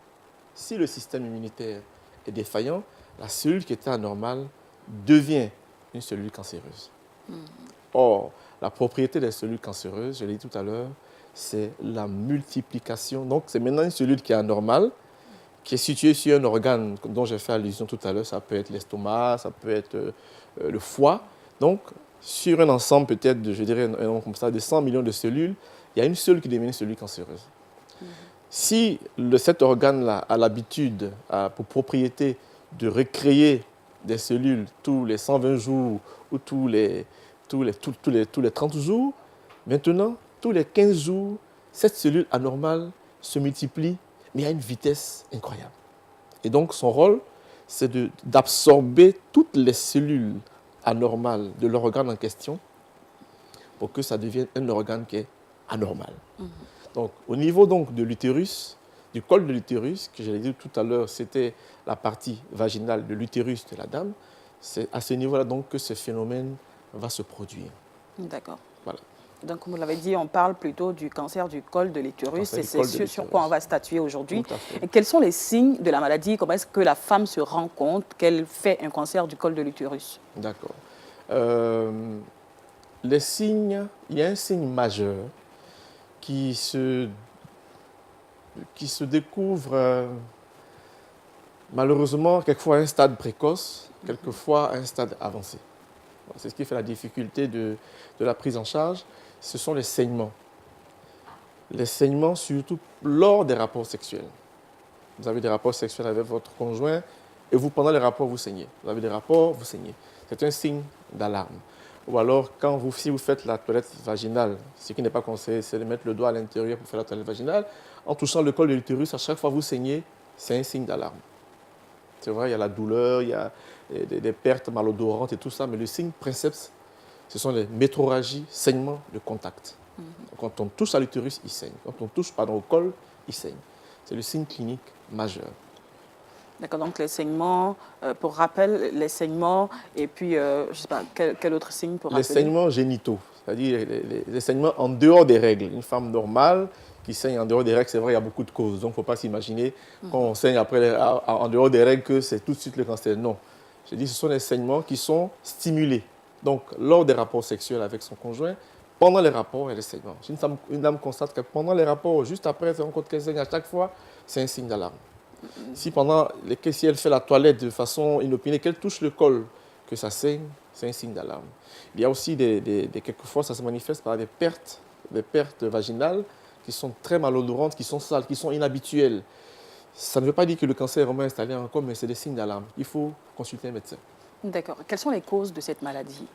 Si le système immunitaire est défaillant, la cellule qui était anormale devient une cellule cancéreuse. Or, la propriété des cellules cancéreuses, je l'ai dit tout à l'heure, c'est la multiplication. Donc, c'est maintenant une cellule qui est anormale, qui est située sur un organe dont j'ai fait allusion tout à l'heure. Ça peut être l'estomac, ça peut être le foie. Donc, sur un ensemble peut-être, je dirais un nombre comme ça, de 100 millions de cellules, il y a une seule qui devient une cellule cancéreuse. Si cet organe-là a l'habitude, pour propriété, de recréer des cellules tous les 120 jours ou tous les 30 jours, maintenant, tous les 15 jours, cette cellule anormale se multiplie, mais à une vitesse incroyable. Et donc, son rôle, c'est d'absorber toutes les cellules anormales de l'organe en question pour que ça devienne un organe qui est anormal. Donc, au niveau donc, de l'utérus, du col de l'utérus, que je l'ai dit tout à l'heure, c'était la partie vaginale de l'utérus de la dame, c'est à ce niveau-là donc que ce phénomène va se produire. D'accord. Voilà. Donc, comme vous l'avez dit, on parle plutôt du cancer du col de l'utérus. Et c'est sur quoi on va statuer aujourd'hui. Et quels sont les signes de la maladie? Comment est-ce que la femme se rend compte qu'elle fait un cancer du col de l'utérus? D'accord. Les signes, il y a un signe majeur qui se découvre malheureusement quelquefois à un stade précoce, quelquefois à un stade avancé. C'est ce qui fait la difficulté de la prise en charge. Ce sont les saignements. Les saignements surtout lors des rapports sexuels. Vous avez des rapports sexuels avec votre conjoint et vous, pendant les rapports, vous saignez. Vous avez des rapports, vous saignez. C'est un signe d'alarme. Ou alors, si vous faites la toilette vaginale, ce qui n'est pas conseillé, c'est de mettre le doigt à l'intérieur pour faire la toilette vaginale. En touchant le col de l'utérus, à chaque fois que vous saignez, c'est un signe d'alarme. C'est vrai, il y a la douleur, il y a des pertes malodorantes et tout ça, mais le signe princeps, ce sont les métrorragies, saignements de contact. Quand on touche à l'utérus, il saigne. Quand on touche au col, il saigne. C'est le signe clinique majeur. D'accord, donc les saignements, pour rappel, les saignements, et puis, je ne sais pas, quel autre signe pour rappeler? Les saignements génitaux, c'est-à-dire les saignements en dehors des règles. Une femme normale qui saigne en dehors des règles, c'est vrai, il y a beaucoup de causes. Donc, il ne faut pas s'imaginer quand on saigne en dehors des règles que c'est tout de suite le cancer. Non. Je dis, ce sont les saignements qui sont stimulés. Donc, lors des rapports sexuels avec son conjoint, pendant les rapports, il y a des saignements. Une dame constate que pendant les rapports, juste après, elle se rend compte qu'elle saigne à chaque fois, c'est un signe d'alarme. Si elle fait la toilette de façon inopinée, qu'elle touche le col, que ça saigne, c'est un signe d'alarme. Il y a aussi quelquefois, ça se manifeste par des pertes vaginales qui sont très malodorantes, qui sont sales, qui sont inhabituelles. Ça ne veut pas dire que le cancer est vraiment installé encore, mais c'est des signes d'alarme. Il faut consulter un médecin. D'accord. Quelles sont les causes de cette maladie?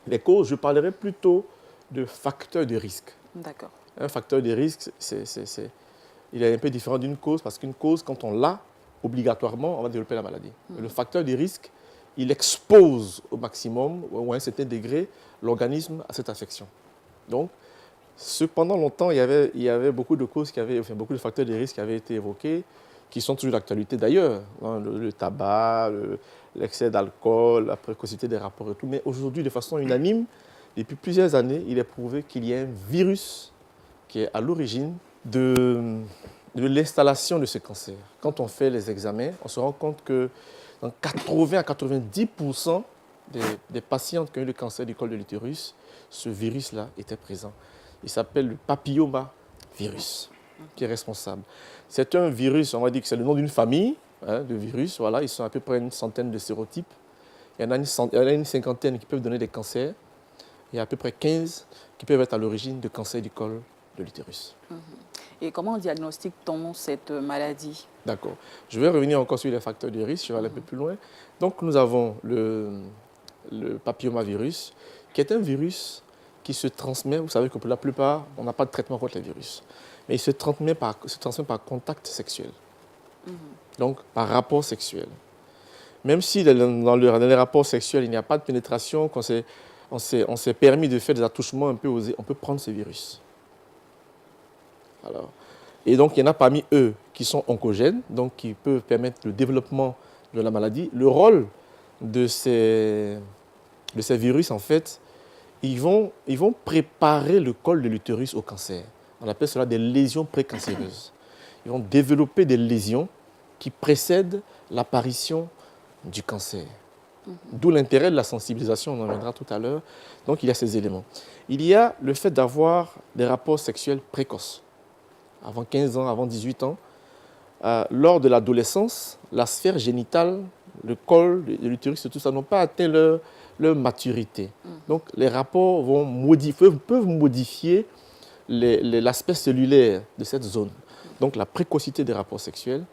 Les causes, je parlerai plutôt de facteurs de risque. D'accord. Un facteur de risque, il est un peu différent d'une cause, parce qu'une cause, quand on l'a, obligatoirement, on va développer la maladie. Le facteur de risque, il expose au maximum, ou à un certain degré, l'organisme à cette affection. Donc, pendant longtemps, il y avait beaucoup de causes, beaucoup de facteurs de risque qui avaient été évoqués, qui sont toujours d'actualité d'ailleurs. Hein, le tabac, l'excès d'alcool, la précocité des rapports et tout. Mais aujourd'hui, de façon unanime, depuis plusieurs années, il est prouvé qu'il y a un virus qui est à l'origine de l'installation de ce cancer. Quand on fait les examens, on se rend compte que Dans 80 à 90% des patientes qui ont eu le cancer du col de l'utérus, ce virus-là était présent. Il s'appelle le papillomavirus, qui est responsable. C'est un virus, on va dire que c'est le nom d'une famille de virus. Voilà, ils sont à peu près une centaine de sérotypes. Il y en a une cinquantaine qui peuvent donner des cancers. Il y a à peu près 15 qui peuvent être à l'origine de cancer du col de l'utérus. Et comment diagnostique-t-on cette maladie? D'accord. Je vais revenir encore sur les facteurs de risque, je vais aller un peu plus loin. Donc, nous avons le papillomavirus, qui est un virus qui se transmet. Vous savez que pour la plupart, on n'a pas de traitement contre les virus. Mais il se transmet par contact sexuel. Donc, par rapport sexuel. Même si dans les rapports sexuels, il n'y a pas de pénétration, on s'est permis de faire des attouchements un peu osés, on peut prendre ce virus. Alors, et donc, il y en a parmi eux qui sont oncogènes, donc qui peuvent permettre le développement de la maladie. Le rôle de ces virus, en fait, ils vont préparer le col de l'utérus au cancer. On appelle cela des lésions précancéreuses. Ils vont développer des lésions qui précèdent l'apparition du cancer. D'où l'intérêt de la sensibilisation, on en reviendra tout à l'heure. Donc, il y a ces éléments. Il y a le fait d'avoir des rapports sexuels précoces. Avant 15 ans, avant 18 ans, lors de l'adolescence, la sphère génitale, le col de l'utérus et tout ça n'ont pas atteint leur maturité. Donc, les rapports peuvent modifier l'aspect cellulaire de cette zone. Donc, la précocité des rapports sexuels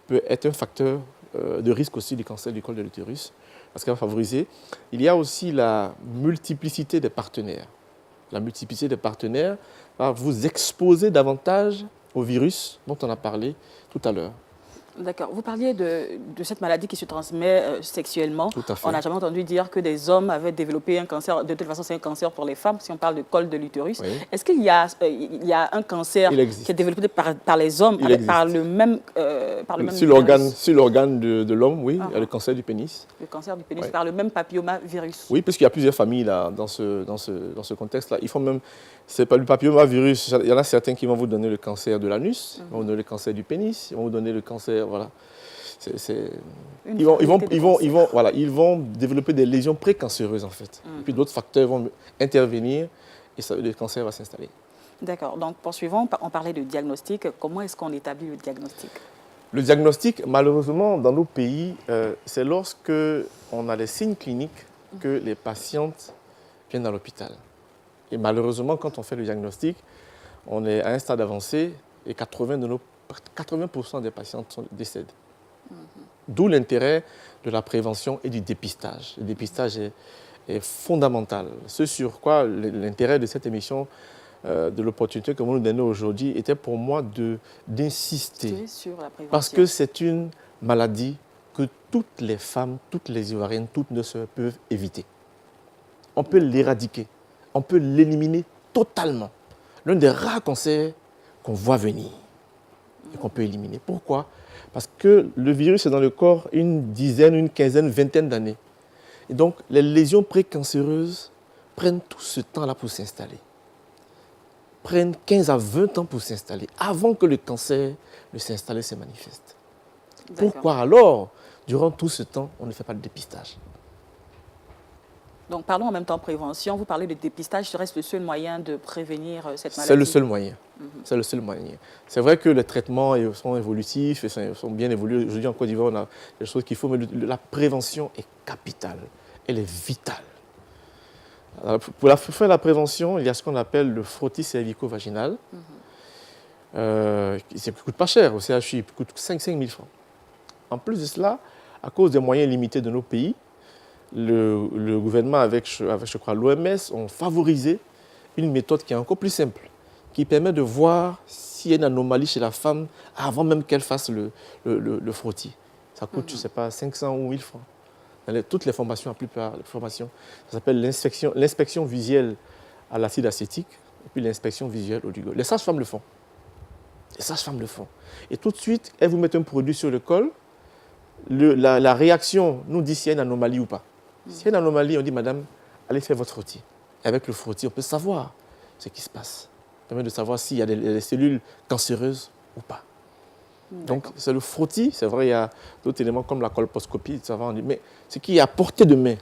peut être un facteur de risque aussi du cancer du col de l'utérus, parce qu'elle va favoriser. Il y a aussi la multiplicité des partenaires. La multiplicité des partenaires va vous exposer davantage au virus dont on a parlé tout à l'heure. D'accord. Vous parliez de cette maladie qui se transmet sexuellement. Tout à fait. On n'a jamais entendu dire que des hommes avaient développé un cancer. De toute façon, c'est un cancer pour les femmes, si on parle de col de l'utérus. Oui. Est-ce qu'il y a un cancer qui est développé par les hommes, par le même sur l'organe de l'homme, oui, il y a le cancer du pénis. Le cancer du pénis, Oui. par le même papillomavirus. Oui, parce qu'il y a plusieurs familles là, dans ce contexte-là. Ils font même, c'est pas le papillomavirus, il y en a certains qui vont vous donner le cancer de l'anus, ils vont vous donner le cancer du pénis, ils vont vous donner le cancer, voilà. Ils vont développer des lésions précancéreuses en fait. Et puis d'autres facteurs vont intervenir et le cancer va s'installer. D'accord. Donc, poursuivons, on parlait de diagnostic. Comment est-ce qu'on établit le diagnostic? Le diagnostic, malheureusement, dans nos pays, c'est lorsque on a les signes cliniques que les patientes viennent à l'hôpital. Et malheureusement, quand on fait le diagnostic, on est à un stade avancé et 80% des patientes décèdent. D'où l'intérêt de la prévention et du dépistage. Le dépistage est fondamental. Ce sur quoi l'intérêt de cette émission, de l'opportunité que vous nous donnez aujourd'hui, était pour moi d'insister. Sur la prévention. Parce que c'est une maladie que toutes les femmes, toutes les Ivoiriennes, toutes nos sœurs peuvent éviter. On peut l'éradiquer, on peut l'éliminer totalement. L'un des rares cancers qu'on voit venir et qu'on peut éliminer. Pourquoi? Parce que le virus est dans le corps une dizaine, une quinzaine, vingtaine d'années. Et donc, les lésions précancéreuses prennent tout ce temps-là pour s'installer. Prennent 15 à 20 ans pour s'installer, avant que le cancer ne s'installe et se manifeste. Pourquoi alors, durant tout ce temps, on ne fait pas de dépistage? Donc, parlons en même temps prévention. Vous parlez de dépistage, ce reste le seul moyen de prévenir cette maladie? C'est le seul moyen. C'est le seul moyen. C'est vrai que les traitements sont évolutifs et sont bien évolués. Aujourd'hui, en Côte d'Ivoire, on a des choses qu'il faut, mais la prévention est capitale. Elle est vitale. Alors, pour faire la prévention, il y a ce qu'on appelle le frottis cervico-vaginal. Qui ne coûte pas cher au CHU, il coûte 5 000 francs. En plus de cela, à cause des moyens limités de nos pays, le gouvernement, avec je crois, l'OMS, ont favorisé une méthode qui est encore plus simple, qui permet de voir s'il y a une anomalie chez la femme avant même qu'elle fasse le frottis. Ça coûte, je ne sais pas, 500 ou 1000 francs. Toutes les formations, la plupart des formations, ça s'appelle l'inspection visuelle à l'acide acétique et puis l'inspection visuelle au Lugol. Les sages-femmes le font. Les sages-femmes le font. Et tout de suite, elles vous mettent un produit sur le col. La réaction nous dit s'il y a une anomalie ou pas. S'il y a une anomalie, on dit, madame, allez faire votre frottis. Et avec le frottis, on peut savoir ce qui se passe. Ça permet de savoir s'il y a des cellules cancéreuses ou pas. Donc, c'est le frottis. C'est vrai, il y a d'autres éléments comme la colposcopie, ça va en dire. Mais ce qui est à portée de main,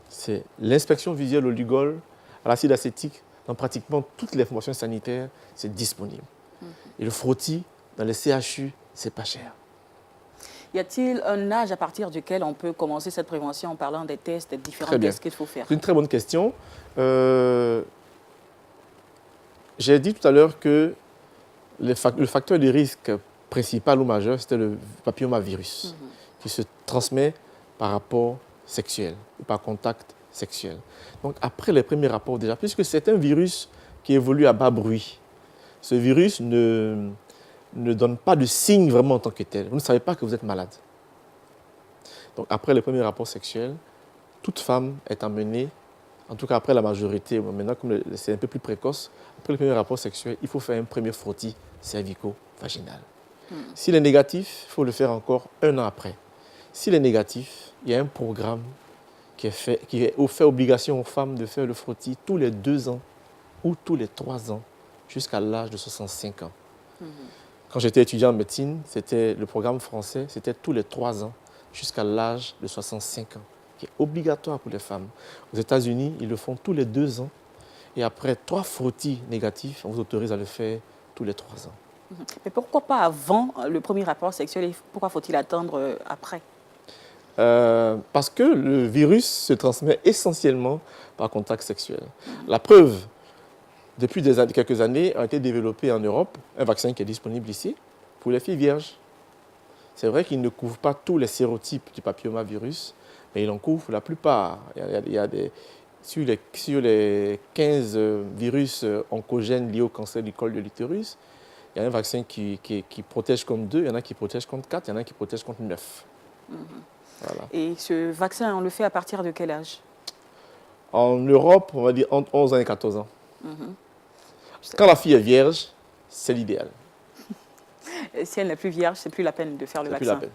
c'est l'inspection visuelle au Lugol, à l'acide acétique. Dans pratiquement toutes les formations sanitaires, c'est disponible. Et le frottis, dans les CHU, c'est pas cher. Y a-t-il un âge à partir duquel on peut commencer cette prévention en parlant des tests, des différents Très bien. tests qu'il faut faire? C'est une très bonne question. J'ai dit tout à l'heure que le facteur de risque principal ou majeur, c'était le papillomavirus, qui se transmet par rapport sexuel ou par contact sexuel. Donc, après les premiers rapports déjà, puisque c'est un virus qui évolue à bas bruit, ce virus ne donne pas de signe vraiment en tant que tel. Vous ne savez pas que vous êtes malade. Donc, après les premiers rapports sexuels, toute femme est amenée, en tout cas après la majorité, maintenant comme c'est un peu plus précoce, après le premier rapport sexuel, il faut faire un premier frottis cervico-vaginal. S'il est négatif, il faut le faire encore 1 an après. S'il est négatif, il y a un programme qui fait obligation aux femmes de faire le frottis tous les 2 ans ou tous les 3 ans jusqu'à l'âge de 65 ans. Quand j'étais étudiant en médecine, c'était le programme français, c'était tous les 3 ans jusqu'à l'âge de 65 ans, qui est obligatoire pour les femmes. Aux États-Unis, ils le font tous les 2 ans. Et après 3 frottis négatifs, on vous autorise à le faire tous les 3 ans. Mais pourquoi pas avant le premier rapport sexuel et pourquoi faut-il attendre après? Parce que le virus se transmet essentiellement par contact sexuel. La preuve, depuis quelques années, a été développé en Europe un vaccin qui est disponible ici pour les filles vierges. C'est vrai qu'il ne couvre pas tous les sérotypes du papillomavirus, mais il en couvre la plupart. Sur les 15 virus oncogènes liés au cancer du col de l'utérus, il y a un vaccin qui protège contre 2, il y en a qui protègent contre 4, il y en a qui protègent contre 9. Voilà. Et ce vaccin, on le fait à partir de quel âge? En Europe, on va dire entre 11 ans et 14 ans. Quand la fille est vierge, c'est l'idéal. Et si elle n'est plus vierge, c'est plus la peine de faire le C'est plus la vaccin.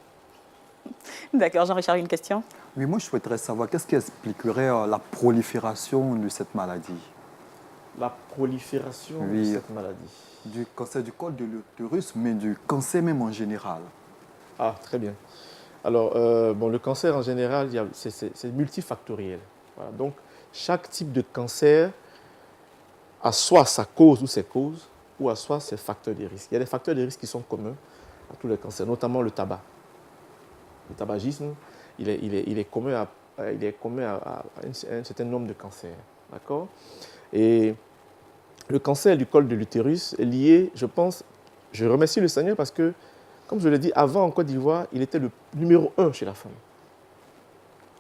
peine. D'accord, Jean-Richard, une question? Oui, moi je souhaiterais savoir qu'est-ce qui expliquerait la prolifération de cette maladie, La prolifération de Oui. cette maladie. du cancer du col de l'utérus, mais du cancer même en général. Ah, très bien. Alors, le cancer en général, c'est multifactoriel. Voilà. Donc, chaque type de cancer a soit sa cause ou ses causes, ou à soit ses facteurs de risque. Il y a des facteurs de risque qui sont communs à tous les cancers, notamment le tabac. Le tabagisme, il est commun à un certain nombre de cancers. D'accord? Et le cancer du col de l'utérus est lié, je pense, je remercie le Seigneur parce que, comme je l'ai dit, avant en Côte d'Ivoire, il était le numéro 1 chez la femme.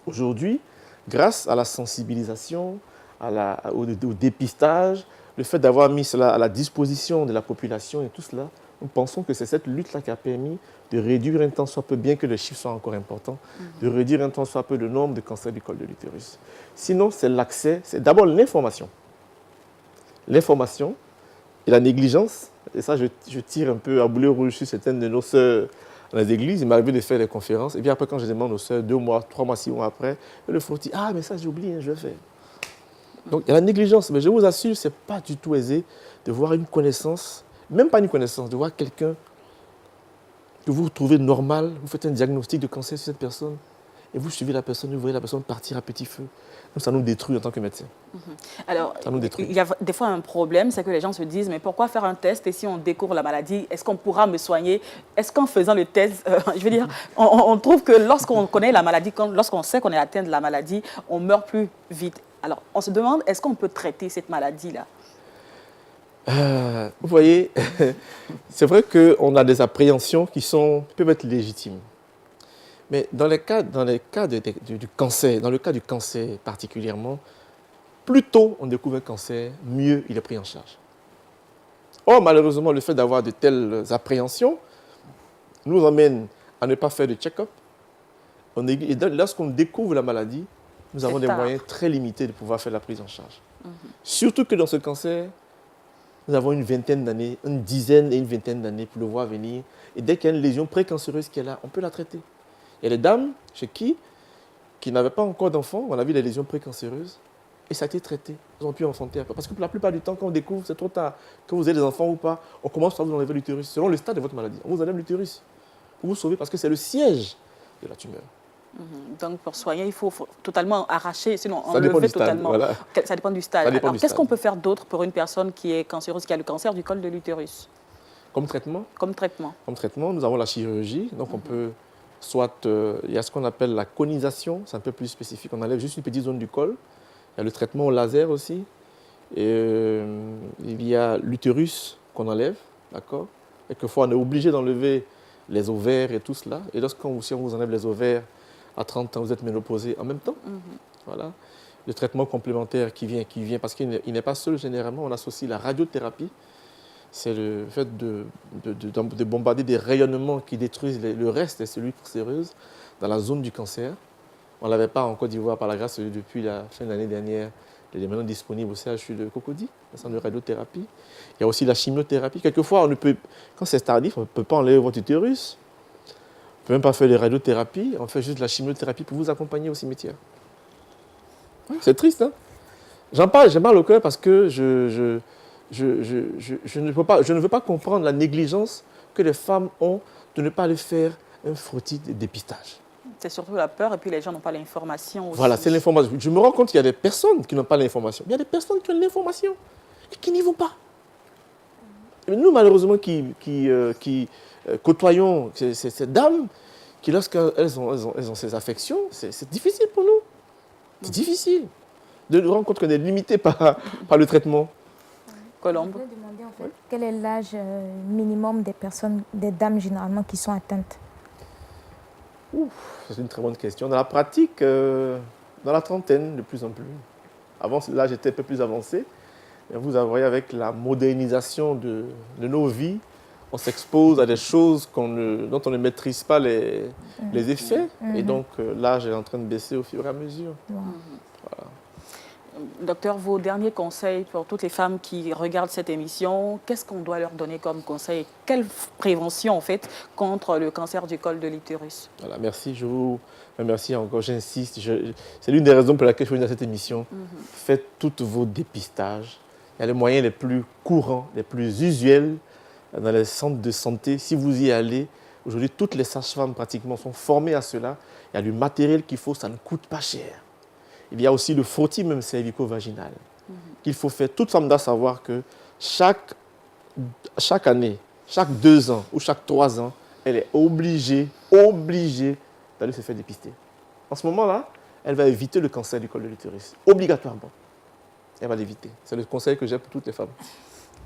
Aujourd'hui, grâce à la sensibilisation, au dépistage, le fait d'avoir mis cela à la disposition de la population et tout cela, nous pensons que c'est cette lutte-là qui a permis de réduire un tant soit peu, bien que les chiffres soient encore importants, de réduire un tant soit peu le nombre de cancers du col de l'utérus. Sinon, c'est l'accès, c'est d'abord l'information. L'information et la négligence, et ça je tire un peu à boulet rouge sur certaines de nos sœurs dans les églises, il m'arrive de faire des conférences, et puis après quand je demande aux sœurs 2 mois, 3 mois, 6 mois après, elles le font dire, ah mais ça j'ai oublié, je vais faire. Donc il y a la négligence, mais je vous assure, ce n'est pas du tout aisé de voir une connaissance, même pas une connaissance, de voir quelqu'un que vous trouvez normal, vous faites un diagnostic de cancer sur cette personne, et vous suivez la personne, vous voyez la personne partir à petit feu. Donc ça nous détruit en tant que médecin. Alors, Ça nous détruit. il y a des fois un problème, c'est que les gens se disent, mais pourquoi faire un test et si on découvre la maladie, est-ce qu'on pourra me soigner? Est-ce qu'en faisant le test, je veux dire, on trouve que lorsqu'on connaît la maladie, lorsqu'on sait qu'on est atteint de la maladie, on meurt plus vite. Alors, on se demande, est-ce qu'on peut traiter cette maladie-là? Vous voyez, c'est vrai qu'on a des appréhensions qui peuvent être légitimes. Mais dans le cas du cancer, dans le cas du cancer particulièrement, plus tôt on découvre un cancer, mieux il est pris en charge. Or, malheureusement, le fait d'avoir de telles appréhensions nous emmène à ne pas faire de check-up. Et lorsqu'on découvre la maladie, nous avons des moyens très limités de pouvoir faire la prise en charge. Surtout que dans ce cancer, nous avons une vingtaine d'années, une dizaine et une vingtaine d'années pour le voir venir. Et dès qu'il y a une lésion précancéreuse qui est là, on peut la traiter. Il y a des dames chez qui n'avaient pas encore d'enfants, on a vu des lésions précancéreuses. et ça a été traité. Ils ont pu enfanter après. Parce que pour la plupart du temps, quand on découvre, c'est trop tard. Que vous avez des enfants ou pas, on commence par vous enlever l'utérus. Selon le stade de votre maladie, on vous enlève l'utérus pour vous sauver parce que c'est le siège de la tumeur. Donc, pour soigner, il faut totalement arracher, sinon Ça dépend enlever du stade, totalement. voilà. Ça dépend du stade. Ça dépend Alors, du qu'est-ce stade. qu'on peut faire d'autre pour une personne qui est cancéreuse, qui a le cancer du col de l'utérus, Comme traitement, comme traitement? nous avons la chirurgie. Donc, on peut soit, il y a ce qu'on appelle la conisation, c'est un peu plus spécifique. On enlève juste une petite zone du col. Il y a le traitement au laser aussi. Et il y a l'utérus qu'on enlève, d'accord? Et quelquefois, on est obligé d'enlever les ovaires et tout cela. Et lorsqu'on si on vous enlève les ovaires à 30 ans, vous êtes ménopausé en même temps. Voilà. Le traitement complémentaire qui vient parce qu'il n'est pas seul généralement. On associe la radiothérapie. C'est le fait de bombarder des rayonnements qui détruisent le reste des cellules cancéreuses dans la zone du cancer. On ne l'avait pas en Côte d'Ivoire par la grâce depuis la fin de l'année dernière. Il est maintenant disponible au CHU de Cocody, le centre de radiothérapie. Il y a aussi la chimiothérapie. Quelquefois, quand c'est tardif, on ne peut pas enlever votre utérus. On ne peut même pas faire de radiothérapie. On fait juste de la chimiothérapie pour vous accompagner au cimetière. C'est triste, hein? J'en parle, j'ai mal au cœur parce que je ne veux pas comprendre la négligence que les femmes ont de ne pas aller faire un frottis de dépistage. C'est surtout la peur et puis les gens n'ont pas l'information aussi. Voilà, c'est l'information. Je me rends compte qu'il y a des personnes qui n'ont pas l'information. Il y a des personnes qui ont l'information et qui n'y vont pas. Et nous, malheureusement, qui côtoyons ces dames, qui lorsqu'elles ont ces affections, c'est difficile pour nous. C'est difficile de nous rendre compte qu'on est limité par le traitement. Colombe. Je voulais demander en fait, quel est l'âge minimum des personnes, des dames généralement qui sont atteintes? C'est une très bonne question. Dans la pratique, dans la trentaine, de plus en plus. Avant, l'âge était un peu plus avancé. Et vous voyez, avec la modernisation de nos vies, on s'expose à des choses dont on ne maîtrise pas les effets. Et donc, l'âge est en train de baisser au fur et à mesure. Voilà. Docteur, vos derniers conseils pour toutes les femmes qui regardent cette émission, qu'est-ce qu'on doit leur donner comme conseil? Quelle prévention, en fait, contre le cancer du col de l'utérus? Voilà, merci. Je vous remercie encore. J'insiste. C'est l'une des raisons pour laquelle je suis venu à cette émission. Faites tous vos dépistages. Il y a les moyens les plus courants, les plus usuels dans les centres de santé. Si vous y allez, aujourd'hui, toutes les sages-femmes pratiquement sont formées à cela. Il y a du matériel qu'il faut, ça ne coûte pas cher. Il y a aussi le frottis même cervico-vaginal qu'il faut faire. Toute femme doit savoir que chaque année, chaque 2 ans ou chaque 3 ans, elle est obligée d'aller se faire dépister. En ce moment-là, elle va éviter le cancer du col de l'utérus, obligatoirement. Elle va l'éviter. C'est le conseil que j'ai pour toutes les femmes.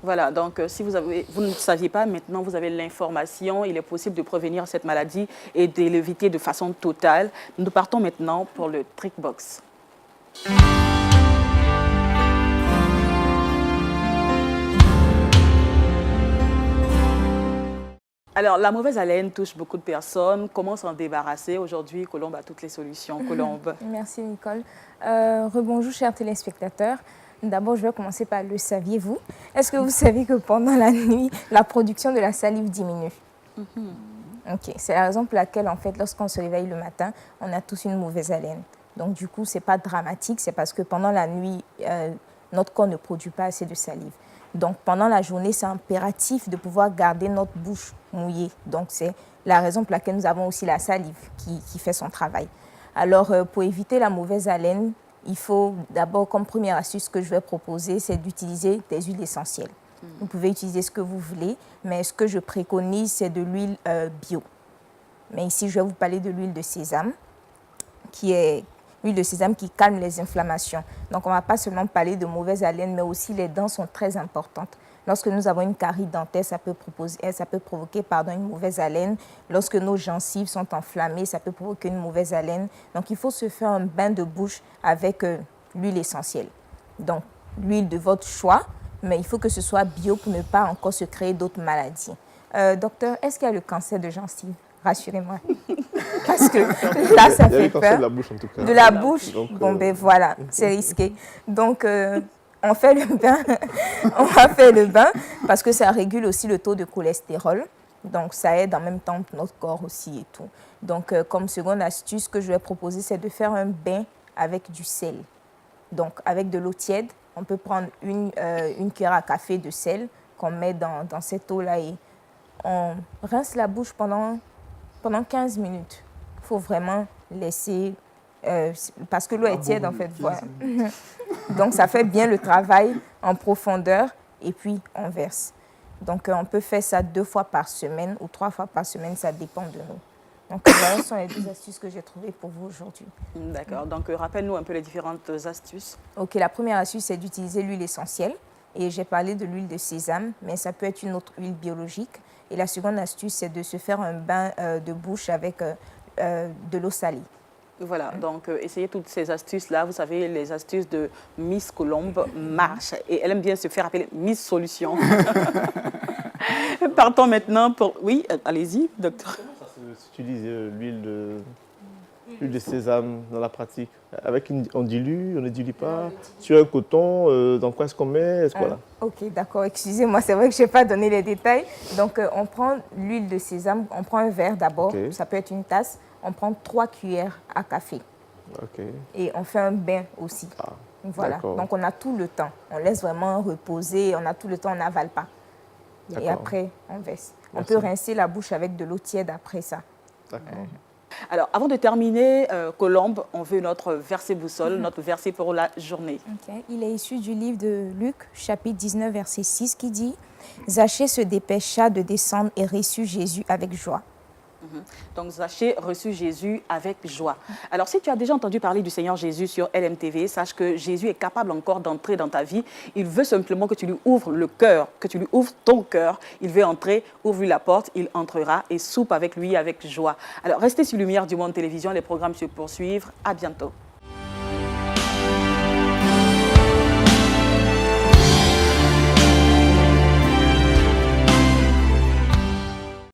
Voilà, donc si vous ne saviez pas, maintenant vous avez l'information, il est possible de prévenir cette maladie et de l'éviter de façon totale. Nous partons maintenant pour le Trick Box. Alors, la mauvaise haleine touche beaucoup de personnes. Comment s'en débarrasser? Aujourd'hui, Colombe a toutes les solutions. Colombe. Merci Nicole. Rebonjour chers téléspectateurs. D'abord, je vais commencer par le saviez-vous? Est-ce que vous savez que pendant la nuit, la production de la salive diminue? Ok, c'est la raison pour laquelle, en fait, lorsqu'on se réveille le matin, on a tous une mauvaise haleine. Donc, du coup, ce n'est pas dramatique, c'est parce que pendant la nuit, notre corps ne produit pas assez de salive. Donc, pendant la journée, c'est impératif de pouvoir garder notre bouche mouillée. Donc, c'est la raison pour laquelle nous avons aussi la salive qui fait son travail. Alors, pour éviter la mauvaise haleine, il faut d'abord, comme première astuce que je vais proposer, c'est d'utiliser des huiles essentielles. Vous pouvez utiliser ce que vous voulez, mais ce que je préconise, c'est de l'huile bio. Mais ici, je vais vous parler de l'huile de sésame, l'huile de sésame qui calme les inflammations. Donc, on ne va pas seulement parler de mauvaise haleine, mais aussi les dents sont très importantes. Lorsque nous avons une carie dentaire, ça peut provoquer une mauvaise haleine. Lorsque nos gencives sont enflammées, ça peut provoquer une mauvaise haleine. Donc, il faut se faire un bain de bouche avec l'huile essentielle. Donc, l'huile de votre choix, mais il faut que ce soit bio pour ne pas encore se créer d'autres maladies. Docteur, est-ce qu'il y a le cancer de gencive? Rassurez-moi. Parce que là, ça fait peur. De la bouche, en tout cas. De la bouche? Donc, ben voilà, c'est risqué. Donc, on fait le bain. On va faire le bain parce que ça régule aussi le taux de cholestérol. Donc, ça aide en même temps notre corps aussi et tout. Donc, comme seconde astuce que je vais proposer, c'est de faire un bain avec du sel. Donc, avec de l'eau tiède, on peut prendre une cuillère à café de sel qu'on met dans cette eau-là et on rince la bouche pendant 15 minutes. Il faut vraiment laisser, parce que l'eau est tiède en fait. Voilà. Donc, ça fait bien le travail en profondeur et puis on verse. Donc, on peut faire ça 2 fois par semaine ou 3 fois par semaine, ça dépend de nous. Donc, voilà, ce sont les 2 astuces que j'ai trouvées pour vous aujourd'hui. D'accord. Donc, rappelle-nous un peu les différentes astuces. Ok, la première astuce, c'est d'utiliser l'huile essentielle. Et j'ai parlé de l'huile de sésame, mais ça peut être une autre huile biologique. Et la seconde astuce, c'est de se faire un bain de bouche avec de l'eau salée. Voilà, donc essayez toutes ces astuces-là. Vous savez, les astuces de Miss Colombe marchent et elle aime bien se faire appeler Miss Solution. Partons maintenant pour... Oui, allez-y, docteur. Ça s'utilise l'huile de sésame dans la pratique. On dilue, on ne dilue pas. Sur un coton, dans quoi est-ce qu'on met? Voilà. Ok, d'accord. Excusez-moi, c'est vrai que je n'ai pas donné les détails. Donc, on prend l'huile de sésame, on prend un verre d'abord, Okay. Ça peut être une tasse. On prend 3 cuillères à café. Ok. Et on fait un bain aussi. Ah, voilà. d'accord. Donc, on a tout le temps. On laisse vraiment reposer, on a tout le temps, on n'avale pas. Et D'accord. après, on verse. On Merci. peut rincer la bouche avec de l'eau tiède après ça. D'accord. Alors, avant de terminer, Colombe, on veut notre verset boussole, notre verset pour la journée. Ok. Il est issu du livre de Luc, chapitre 19, verset 6, qui dit « Zachée se dépêcha de descendre et reçut Jésus avec joie. » Donc, Zachée reçut Jésus avec joie. Alors, si tu as déjà entendu parler du Seigneur Jésus sur LMTV, sache que Jésus est capable encore d'entrer dans ta vie. Il veut simplement que tu lui ouvres le cœur, que tu lui ouvres ton cœur. Il veut entrer, ouvre-lui la porte, il entrera et soupe avec lui avec joie. Alors, restez sur Lumière du Monde Télévision, les programmes se poursuivent. À bientôt.